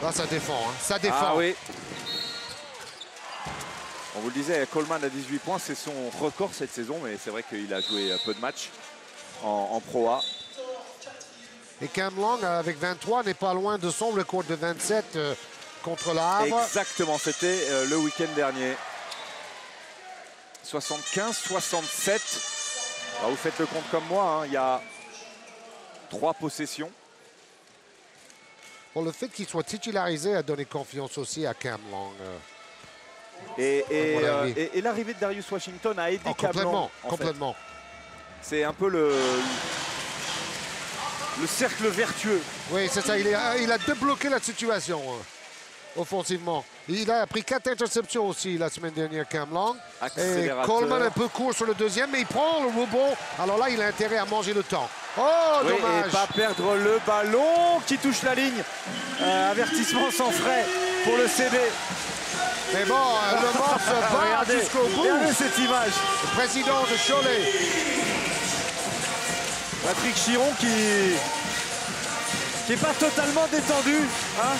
Là, ça défend. Hein. Ça défend. Ah oui. On vous le disait, Coleman à 18 points, c'est son record cette saison, mais c'est vrai qu'il a joué peu de matchs en Pro A. Et Cam Long, avec 23, n'est pas loin de son record de 27 contre le Havre. Exactement, c'était le week-end dernier. 75-67. Vous faites le compte comme moi, hein. Il y a 3 possessions. Bon, le fait qu'il soit titularisé a donné confiance aussi à Cam Long. Et l'arrivée de Darius Washington a aidé Cam Long. Complètement. C'est un peu le cercle vertueux. Oui, c'est ça. Il a débloqué la situation offensivement. Il a pris 4 interceptions aussi la semaine dernière, Cam Long. Et Coleman un peu court sur le deuxième, mais il prend le rebond. Alors là, il a intérêt à manger le temps. Oh, oui, dommage. et pas perdre le ballon qui touche la ligne. Avertissement sans frais pour le CB. Mais bon, Le Mans se bat jusqu'au bout. Regardez cette image. Le président de Cholet. Patrick Chiron qui n'est pas totalement détendu. Hein,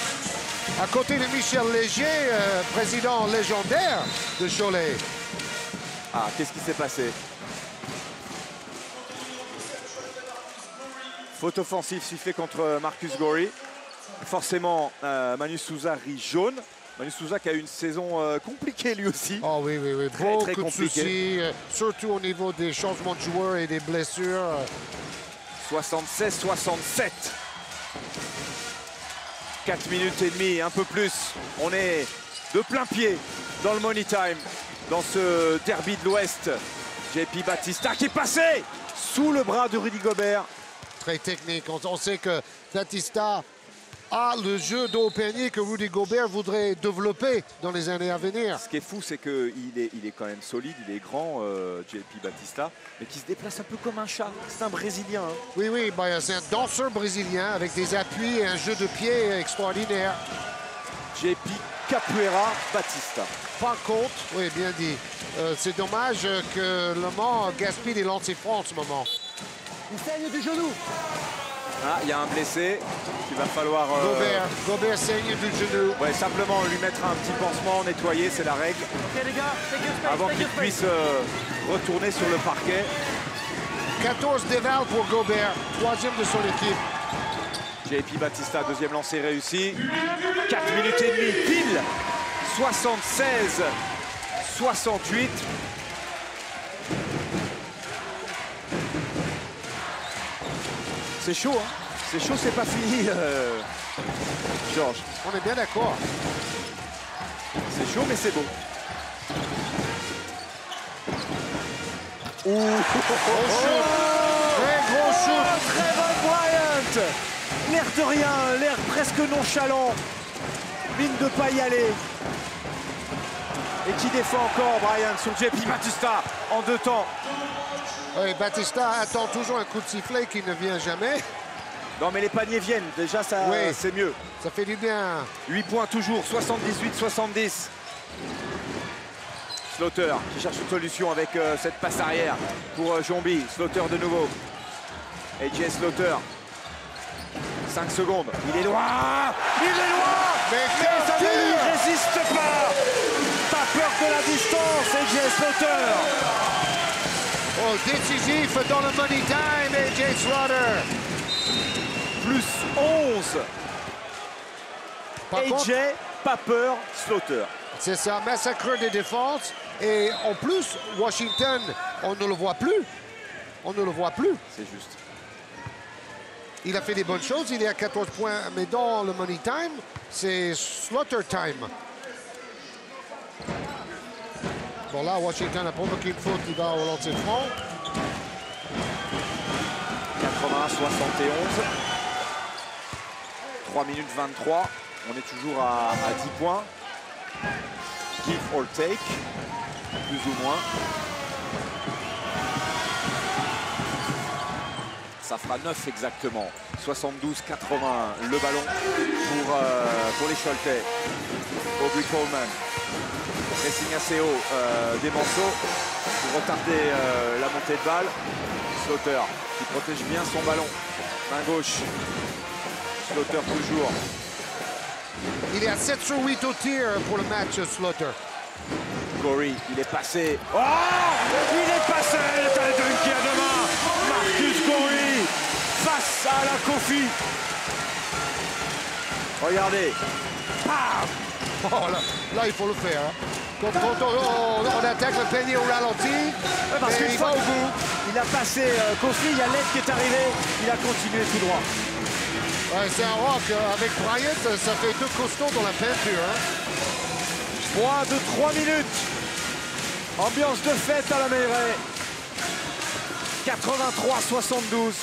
à côté de Michel Léger, président légendaire de Cholet. Ah, qu'est-ce qui s'est passé? Faute offensive sifflée contre Marcus Gorey. Forcément, Manu Souza rit jaune. Manu Souza qui a eu une saison compliquée lui aussi. Oh oui, oui, oui. Très, Beaucoup très de compliqué. soucis, surtout au niveau des changements de joueurs et des blessures. 76-67. 4 minutes et demie, un peu plus. On est de plein pied dans le Money Time, dans ce derby de l'Ouest. JP Batista qui est passé sous le bras de Rudy Gobert. Très technique. On sait que Batista a le jeu de haut panier que Rudy Gobert voudrait développer dans les années à venir. Ce qui est fou, c'est qu'il est quand même solide, il est grand, JP Batista, mais qui se déplace un peu comme un chat. C'est un Brésilien. Hein. Oui, oui, ben, c'est un danseur brésilien avec des appuis et un jeu de pied extraordinaire. JP Capoeira Batista. Par contre, oui, bien dit. C'est dommage que Le Mans gaspille les lancers francs en ce moment. Il saigne du genou. Ah, il y a un blessé qu'il va falloir... Gobert saigne du genou. Ouais, simplement lui mettre un petit pansement, nettoyer, c'est la règle. Ok les gars, take your space, Avant take qu'il your space. puisse retourner sur le parquet. 14 dévals pour Gobert, troisième de son équipe. JP Batista, deuxième lancé réussi. 4 minutes et demie, pile 76-68. C'est chaud, hein. C'est chaud, c'est pas fini, Georges. On est bien d'accord. C'est chaud, mais c'est beau. Ouh. Gros shoot. Très gros shoot. Trevor Bryant. L'air de rien, l'air presque nonchalant. Mine de pas y aller. Et qui défend encore Bryant sur JP Batista en 2 temps. Oui, Batista attend toujours un coup de sifflet qui ne vient jamais. Non mais les paniers viennent, déjà ça Oui. c'est mieux. Ça fait du bien. 8 points toujours, 78-70. Slaughter qui cherche une solution avec cette passe arrière pour Jombi. Slaughter de nouveau. AJ Slaughter. 5 secondes. Il est loin. Il est loin. Mais ça ne lui résiste pas. Pas peur de la distance, AJ Slaughter. Oh, décisif dans le money time, AJ Slaughter. Plus 11. Par contre, AJ, pas peur, Slaughter. c'est ça, massacre des défenses. Et en plus, Washington, on ne le voit plus. On ne le voit plus. C'est juste. Il a fait des bonnes choses, il est à 14 points. Mais dans le money time, c'est Slaughter time. Bon, là, Washington a provoqué une faute, il va au lancer franc. 80-71. 3 minutes 23. On est toujours à 10 points. Give or take. Plus ou moins. Ça fera 9 exactement. 72-80 le ballon pour les Choletais. Aubrey Coleman. Pressing assez haut des morceaux pour retarder la montée de balle. Slaughter qui protège bien son ballon. Main gauche. Slaughter toujours. Il est à 7 sur 8 au tir pour le match, Slaughter. Corey, il est passé. Oh! Il est passé! Il est allé dunker à 2 mains. Marcus Corey face à la Kofi. Regardez. Pam! Oh, là, il faut le faire. Hein. Quand on attaque le panier au ralenti, Parce mais qu'une il fois va au bout. il a passé Kofi, il y a l'aide qui est arrivé. Il a continué tout droit. Ouais, c'est un rock. Avec Bryant, ça fait 2 costauds dans la peinture. Hein. Moins de 3 minutes. Ambiance de fête à la Meilleray. 83-72.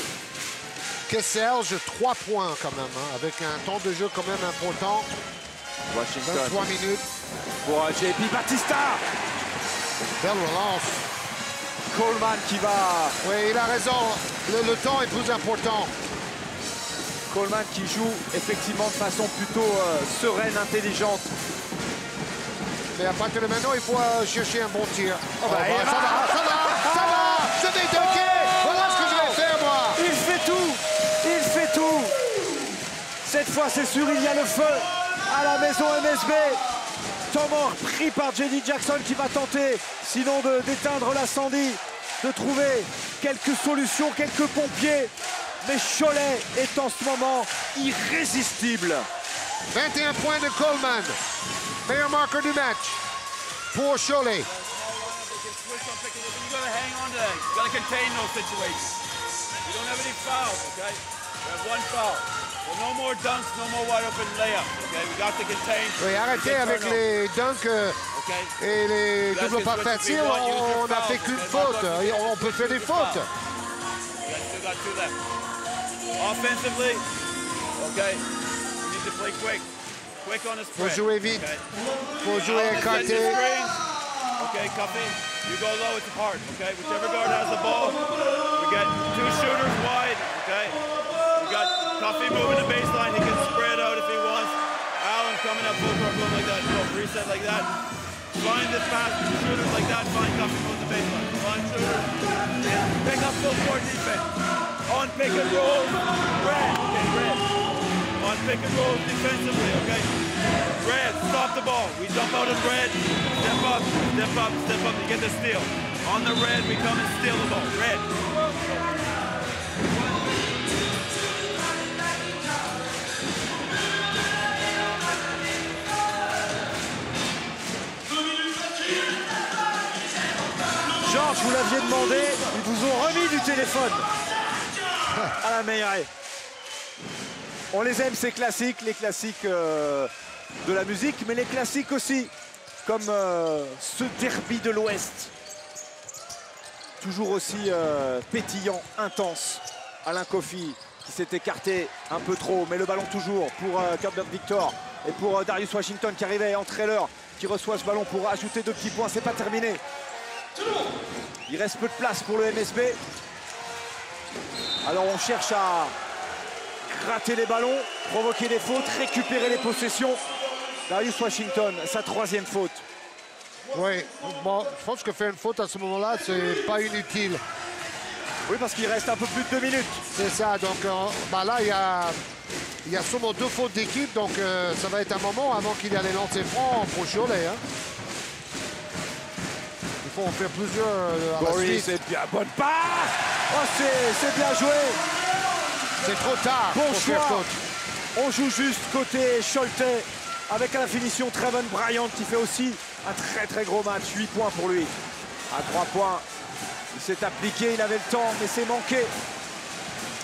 Kesselge, 3 points quand même, hein, avec un temps de jeu quand même important. Washington 23 minutes. pour JP Batista. Belle relance. Coleman qui va... Oui, il a raison. Le temps est plus important. Coleman qui joue effectivement de façon plutôt sereine, intelligente. Mais à partir de maintenant, il faut chercher un bon tir. Oh, bah, ça va. Je vais dunker. Voilà ce que je vais faire, moi. Il fait tout. Il fait tout. Cette fois, c'est sûr, il y a le feu à la maison MSB. Tomor pris par Jenny Jackson qui va tenter, sinon d'éteindre l'incendie, de trouver quelques solutions, quelques pompiers. Mais Cholet est en ce moment irrésistible. 21 points de Coleman. Meilleur marqueur du match pour Cholet. You gotta hang on to that. You gotta contain those situations. You don't have any fouls, okay? You have one foul. So no more dunks, no more wide open layups, okay? We got to contain. Oui, arrêtez avec les dunks et les doubles pas faciles. On n'a fait qu'une faute. On peut faire des fautes. Still got 2 left. Offensively, okay, we need to play quick. Quick on the spread. Faut jouer vite. Okay? Faut jouer écarté. Okay, Cuffy, you go low, it's hard, okay? Whichever guard has the ball, we got 2 shooters wide, okay? We got Cuffy moving the baseline, he can spread out if he wants. Allen coming up full court, going like that, go reset like that. Find the fast shooters like that, find Cuffy moving the baseline. Find shooters, and pick up full court defense. On pick and roll, red, okay, red. On pick and roll defensively, okay? Red, stop the ball. We jump out of red, step up, step up, step up, you get the steal. On the red, we come and steal the ball. Red. Georges, vous l'aviez demandé, ils vous ont remis du téléphone à la Meilleraie. On les aime, ces classiques, les classiques de la musique, mais les classiques aussi, comme ce derby de l'Ouest. Toujours aussi pétillant, intense. Alain Kofi qui s'est écarté un peu trop, mais le ballon toujours pour Herbert Victor et pour Darius Washington qui arrivait, entraîneur, qui reçoit ce ballon pour ajouter 2 petits points. C'est pas terminé. Il reste peu de place pour le MSB. Alors on cherche à gratter les ballons, provoquer des fautes, récupérer les possessions. Darius Washington, sa 3e faute. Oui, bon, je pense que faire une faute à ce moment-là, c'est pas inutile. Oui, parce qu'il reste un peu plus de 2 minutes. C'est ça, donc bah là, il y a sûrement 2 fautes d'équipe, donc ça va être un moment avant qu'il y ait les lancers francs pour Cholet. Hein. Il faut en faire plusieurs à la Gorry, suite. c'est bien, bonne passe. Oh, c'est bien joué. C'est trop tard Bon pour faire choix. faute. On joue juste côté Cholet avec à la finition Trevon Bryant qui fait aussi un très gros match. 8 points pour lui. À 3 points, il s'est appliqué, il avait le temps, mais c'est manqué.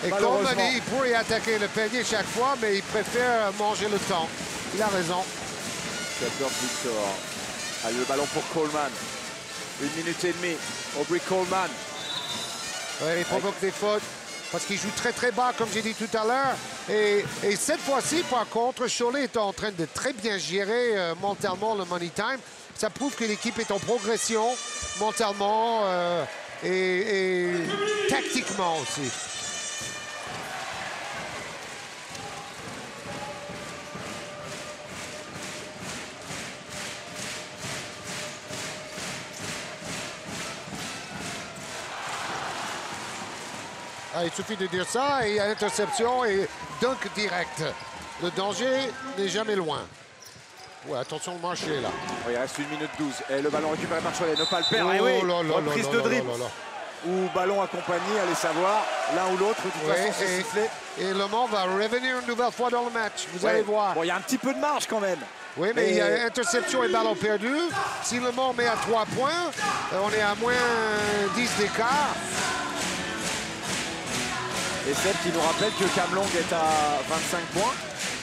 Et Coleman, il pourrait attaquer le panier chaque fois, mais il préfère manger le temps. Il a raison. Herbert Victor. Allez, le ballon pour Coleman. 1 minute et demie. Aubrey Coleman. Ouais, il provoque des fautes parce qu'il joue très bas, comme j'ai dit tout à l'heure. Et cette fois-ci, par contre, Cholet est en train de très bien gérer mentalement le money time. Ça prouve que l'équipe est en progression mentalement et tactiquement aussi. Ah, il suffit de dire ça et il y a interception et dunk direct. Le danger n'est jamais loin. Ouais, attention le marché là. Oui, il reste 1 minute 12. Et le ballon récupéré par Cholet, ne pas le perdre. Et oui, reprise de dribble. Ou ballon accompagné, allez savoir, l'un ou l'autre, de toute façon, c'est sifflé. Et Le Mans va revenir une nouvelle fois dans le match, vous allez voir. Bon, il y a un petit peu de marge quand même. Oui, mais il y a interception et ballon perdu. Si Le Mans met à 3 points, on est à moins 10 d'écart. Et Seb qui nous rappelle que Cam Long est à 25 points,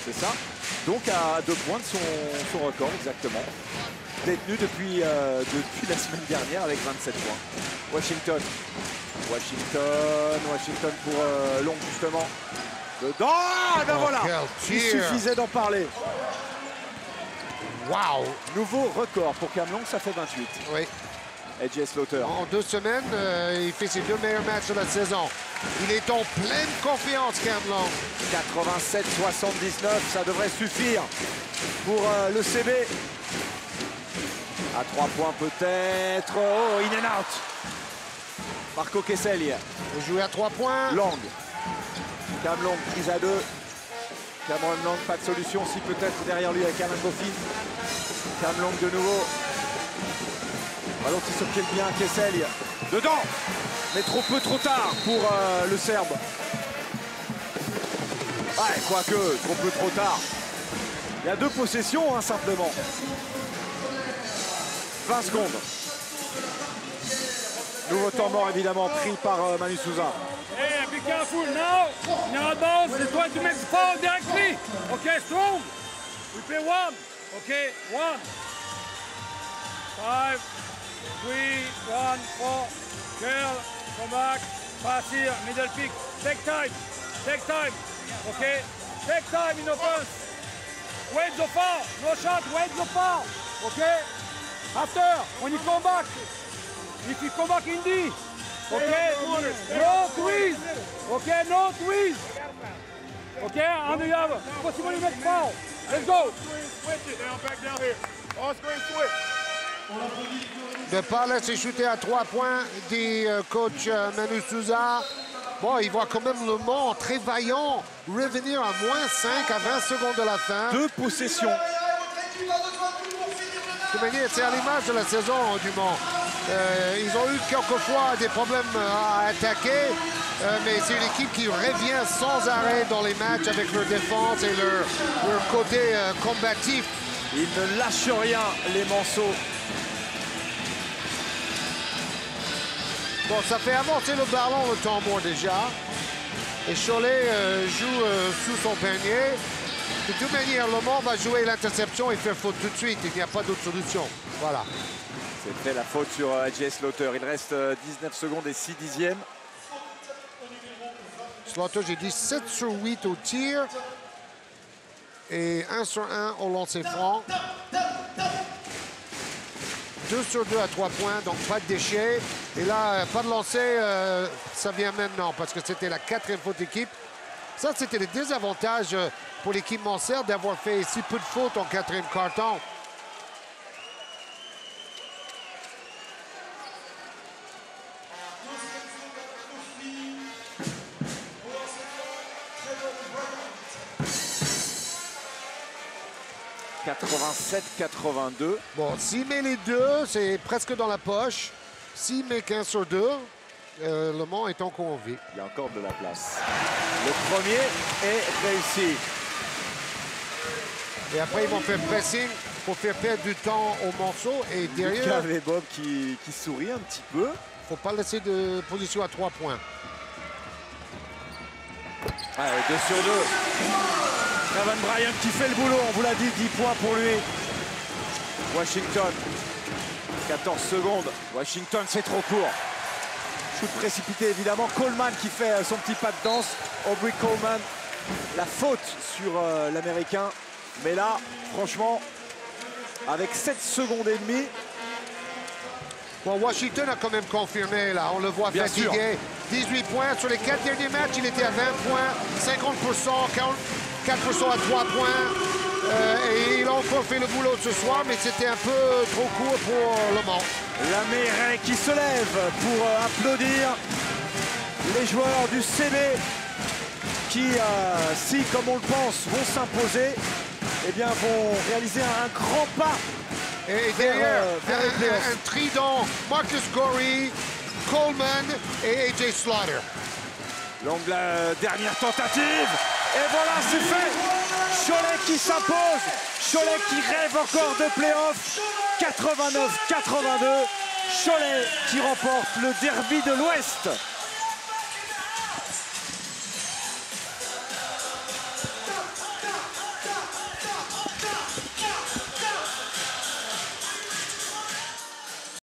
c'est ça. Donc à 2 points de son record, exactement. Détenu depuis la semaine dernière avec 27 points. Washington pour Long, justement. Dedans, et ben voilà, il suffisait d'en parler. Waouh! Nouveau record pour Cam Long, ça fait 28. Oui. AJ Slaughter. En 2 semaines, il fait ses 2 meilleurs matchs de la saison. Il est en pleine confiance, Cam Long. 87-79, ça devrait suffire pour le CB. À 3 points peut-être. Oh, in and out. Marco Kessel. Il joue à 3 points. Long. Cam Long, prise à 2. Cameron Long, pas de solution. Si peut-être derrière lui avec Alain Kofi. Cam Long de nouveau. Ballon qui se pied bien, Kessel. Dedans. Mais trop tard pour le Serbe. Ouais, quoique, trop tard. Il y a 2 possessions, hein, simplement. 20 secondes. Nouveau temps mort, évidemment, pris par Manu Souza. Hey, be careful now. In our balls, they try to make the foul directly. Okay, strong. We play 1. Okay, 1. 5, 3, 1, 4. Curl, come back. Pass here, middle pick. Take time. Take time. Okay? Take time in offense. Wait the foul. No shot, wait the foul. Okay? After, when you come back, if you come back in D, okay? No threes. Okay, no threes. Okay, and you have possible to make foul. Let's go. Switch it down, back down here. On screen switch. De ne pas laisser shooter à 3 points, dit coach Manu Souza. Bon, il voit quand même Le Mans très vaillant revenir à moins 5 à 20 secondes de la fin. 2 possessions. De toute manière, c'est à l'image de la saison du Mans. Ils ont eu quelquefois des problèmes à attaquer, mais c'est une équipe qui revient sans arrêt dans les matchs avec leur défense et leur côté combatif. Ils ne lâchent rien, les Manceaux. Bon, ça fait avancer le ballon le temps mort déjà. Et Cholet joue sous son panier. De toute manière, Le Mans va jouer l'interception et faire faute tout de suite. Il n'y a pas d'autre solution. Voilà. C'était la faute sur Jay Slaughter. Il reste 19 secondes et 6 dixièmes. Slaughter, j'ai dit 7 sur 8 au tir. Et 1 sur 1 au lancer franc. 2 sur 2 à 3 points, donc pas de déchets. Et là, pas de lancer, ça vient maintenant parce que c'était la 4e faute équipe. Ça, c'était le désavantage pour l'équipe Mancert d'avoir fait si peu de fautes en 4e quart-temps. « 87-82. » Bon, s'il met les deux, c'est presque dans la poche. S'il met 15 sur 2, Le Mans est encore en vie. Il y a encore de la place. Le premier est réussi. Et après, ils vont faire pressing pour faire perdre du temps aux Manceaux. Et derrière, Il y avait Bob qui sourit un petit peu. il ne faut pas laisser de position à 3 points. Allez, 2 sur 2. Evan Bryant qui fait le boulot, on vous l'a dit, 10 points pour lui. Washington, 14 secondes. Washington, c'est trop court. Shoot précipité, évidemment. Coleman qui fait son petit pas de danse. Aubrey Coleman, la faute sur l'Américain. Mais là, franchement, avec 7 secondes et demie. Bon, Washington a quand même confirmé, là. On le voit Bien fatigué. 18 points. Sur les 4 derniers matchs, il était à 20 points. 50%, 4% à 3 points. Et il a encore fait le boulot ce soir, mais c'était un peu trop court pour Le Mans. L'Américain qui se lève pour applaudir les joueurs du CB qui, si, comme on le pense, vont s'imposer, eh bien, vont réaliser un grand pas. Et derrière, vers les playoffs. un trident, Marcus Gorey, Coleman et AJ Slaughter. Longue dernière tentative. Et voilà, c'est fait. Cholet qui s'impose. Cholet qui rêve encore de playoffs. 89-82. Cholet qui remporte le derby de l'Ouest.